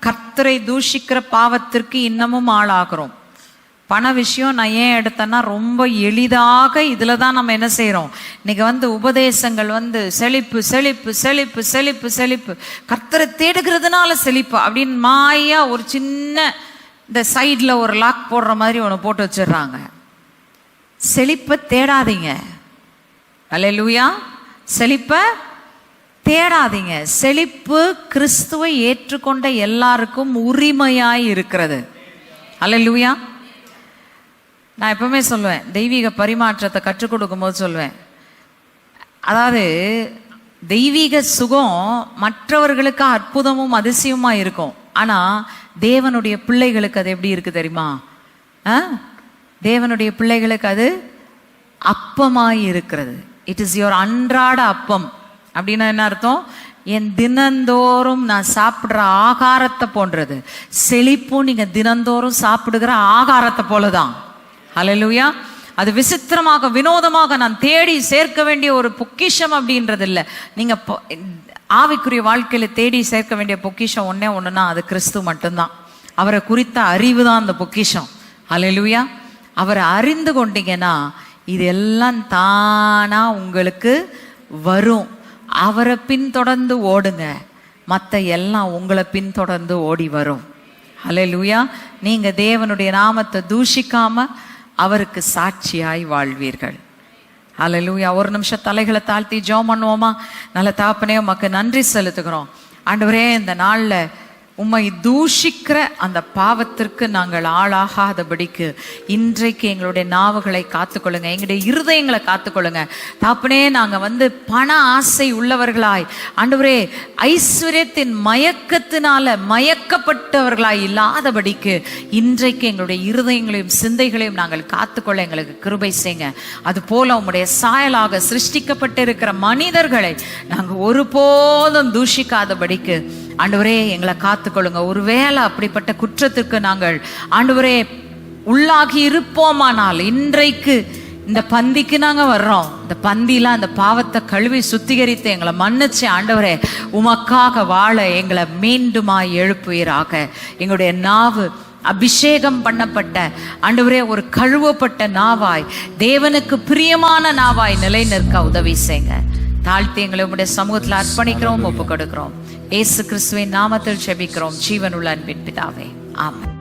கர்த்தரை தூஷிக்கிற பாவத்திற்கு இன்னமும் ஆளாகிறோம். பண விஷயம் நான் ஏன் எடுத்தேன்னா, ரொம்ப எளிதாக இதுல தான் நம்ம என்ன செய்யறோம்? இன்னைக்கு உபதேசங்கள் செழிப்பு செழிப்பு செழிப்பு செழிப்பு செழிப்பு, கர்த்தரை தேடுகிறதுனால செழிப்பு அப்படின்னு மாயா ஒரு சின்ன இந்த சைட்ல ஒரு லாக் போடுற மாதிரி ஒன்று போட்டு வச்சிடுறாங்க. செழிப்பை தேடாதீங்க. ஹல்லேலூயா. செழிப்பை தேடாதீங்க. செழிப்பு கிறிஸ்துவை ஏற்றுக்கொண்ட எல்லாருக்கும் உரிமையாய் இருக்கிறது. ஹல்லேலூயா. நான் எப்பவுமே சொல்லுவேன், தெய்வீக பரிமாற்றத்தை கற்றுக் கொடுக்கும் போது சொல்லுவேன், அதாவது தெய்வீக சுகம் மற்றவர்களுக்கு அற்புதமும் அதிசயமா இருக்கும். ஆனா தேவனுடைய பிள்ளைகளுக்கு அது எப்படி இருக்கு தெரியுமா? தேவனுடைய பிள்ளைகளுக்கு அது அப்பமாய் இருக்கிறது. இட் இஸ் யுவர் அன்றாட அப்பம். அப்படின்னா என்ன அர்த்தம்? என் தினந்தோறும் நான் சாப்பிடுற ஆகாரத்தை போன்றது. செழிப்பும் நீங்க தினந்தோறும் சாப்பிடுகிற ஆகாரத்தை போலதான். ஹல்லேலூயா. அது விசித்திரமாக வினோதமாக நான் தேடி சேர்க்க வேண்டிய ஒரு பொக்கிஷம் அப்படின்றது இல்லை. நீங்க ஆவிக்குரிய வாழ்க்கையில தேடி சேர்க்க வேண்டிய பொக்கிஷம் ஒண்ணுன்னா அது கிறிஸ்து மட்டும்தான். அவரை குறித்த அறிவு தான் அந்த பொக்கிஷம். ஹல்லேலூயா. அவரை அறிந்து கொண்டீங்கன்னா இது எல்லாம் தானா உங்களுக்கு வரும். அவரை பின்தொடர்ந்து ஓடுங்க, மற்ற எல்லாம் உங்களை பின்தொடர்ந்து ஓடி வரும். ஹல்லேலூயா. நீங்க தேவனுடைய நாமத்தை தூஷிக்காம அவருக்கு சாட்சியாய் வாழ்வீர்கள். ஹல்லேலூயா. ஒரு நிமிஷம் தலைகளை தாழ்த்தி ஜெபம் பண்ணுவோமா? நல்ல தகப்பனே, உமக்கு நன்றி செலுத்துகிறோம். ஆண்டவரே, இந்த நாள்ல உம்மை தூஷிக்கிற அந்த பாவத்திற்கு நாங்கள் ஆளாகாதபடிக்கு இன்றைக்கு எங்களுடைய நாவுகளை காத்துக்கொள்ளுங்க, எங்களுடைய இருதயங்களை காத்துக்கொள்ளுங்க தாப்பனே. நாங்கள் பண ஆசை உள்ளவர்களாய் ஆண்டவரே ஐஸ்வர்யத்தின் மயக்கத்தினால மயக்கப்பட்டவர்களாய் இல்லாதபடிக்கு இன்றைக்கு எங்களுடைய இருதயங்களையும் சிந்தைகளையும் நாங்கள் காத்துக்கொள்ள எங்களுக்கு கிருபை செய்யுங்க. அது போல உம்முடைய சாயலாக சிருஷ்டிக்கப்பட்டிருக்கிற மனிதர்களை நாங்கள் ஒருபோதும் தூஷிக்காதபடிக்கு ஆண்டவரே எங்களை காத்துக்கொள்ளுங்க. ஒருவேளை அப்படிப்பட்ட குற்றத்திற்கு நாங்கள் ஆண்டவரே உள்ளாகி இருப்போமானால் இன்றைக்கு இந்த பந்திக்கு நாங்க வர்றோம், இந்த பந்தியில அந்த பாவத்தை கழுவி சுத்திகரித்து எங்களை மன்னிச்சு ஆண்டவரே உமக்காக வாழ எங்களை மீண்டுமாய் எழுப்புவீராக. எங்களுடைய நாவு அபிஷேகம் பண்ணப்பட்ட ஆண்டவரே ஒரு கழுவப்பட்ட நாவாய், தேவனுக்கு பிரியமான நாவாய் நிலை நிற்க உதவி செய்யுங்க. தாழ்த்தி எங்களை உம்முடைய சமூகத்தில் அர்ப்பணிக்கிறோம், ஒப்பு கொடுக்கிறோம். இயேசு கிறிஸ்துவின் நாமத்தில் ஜெபிக்கிறோம் ஜீவனுள்ள அன்பின் பிதாவே, ஆமென்.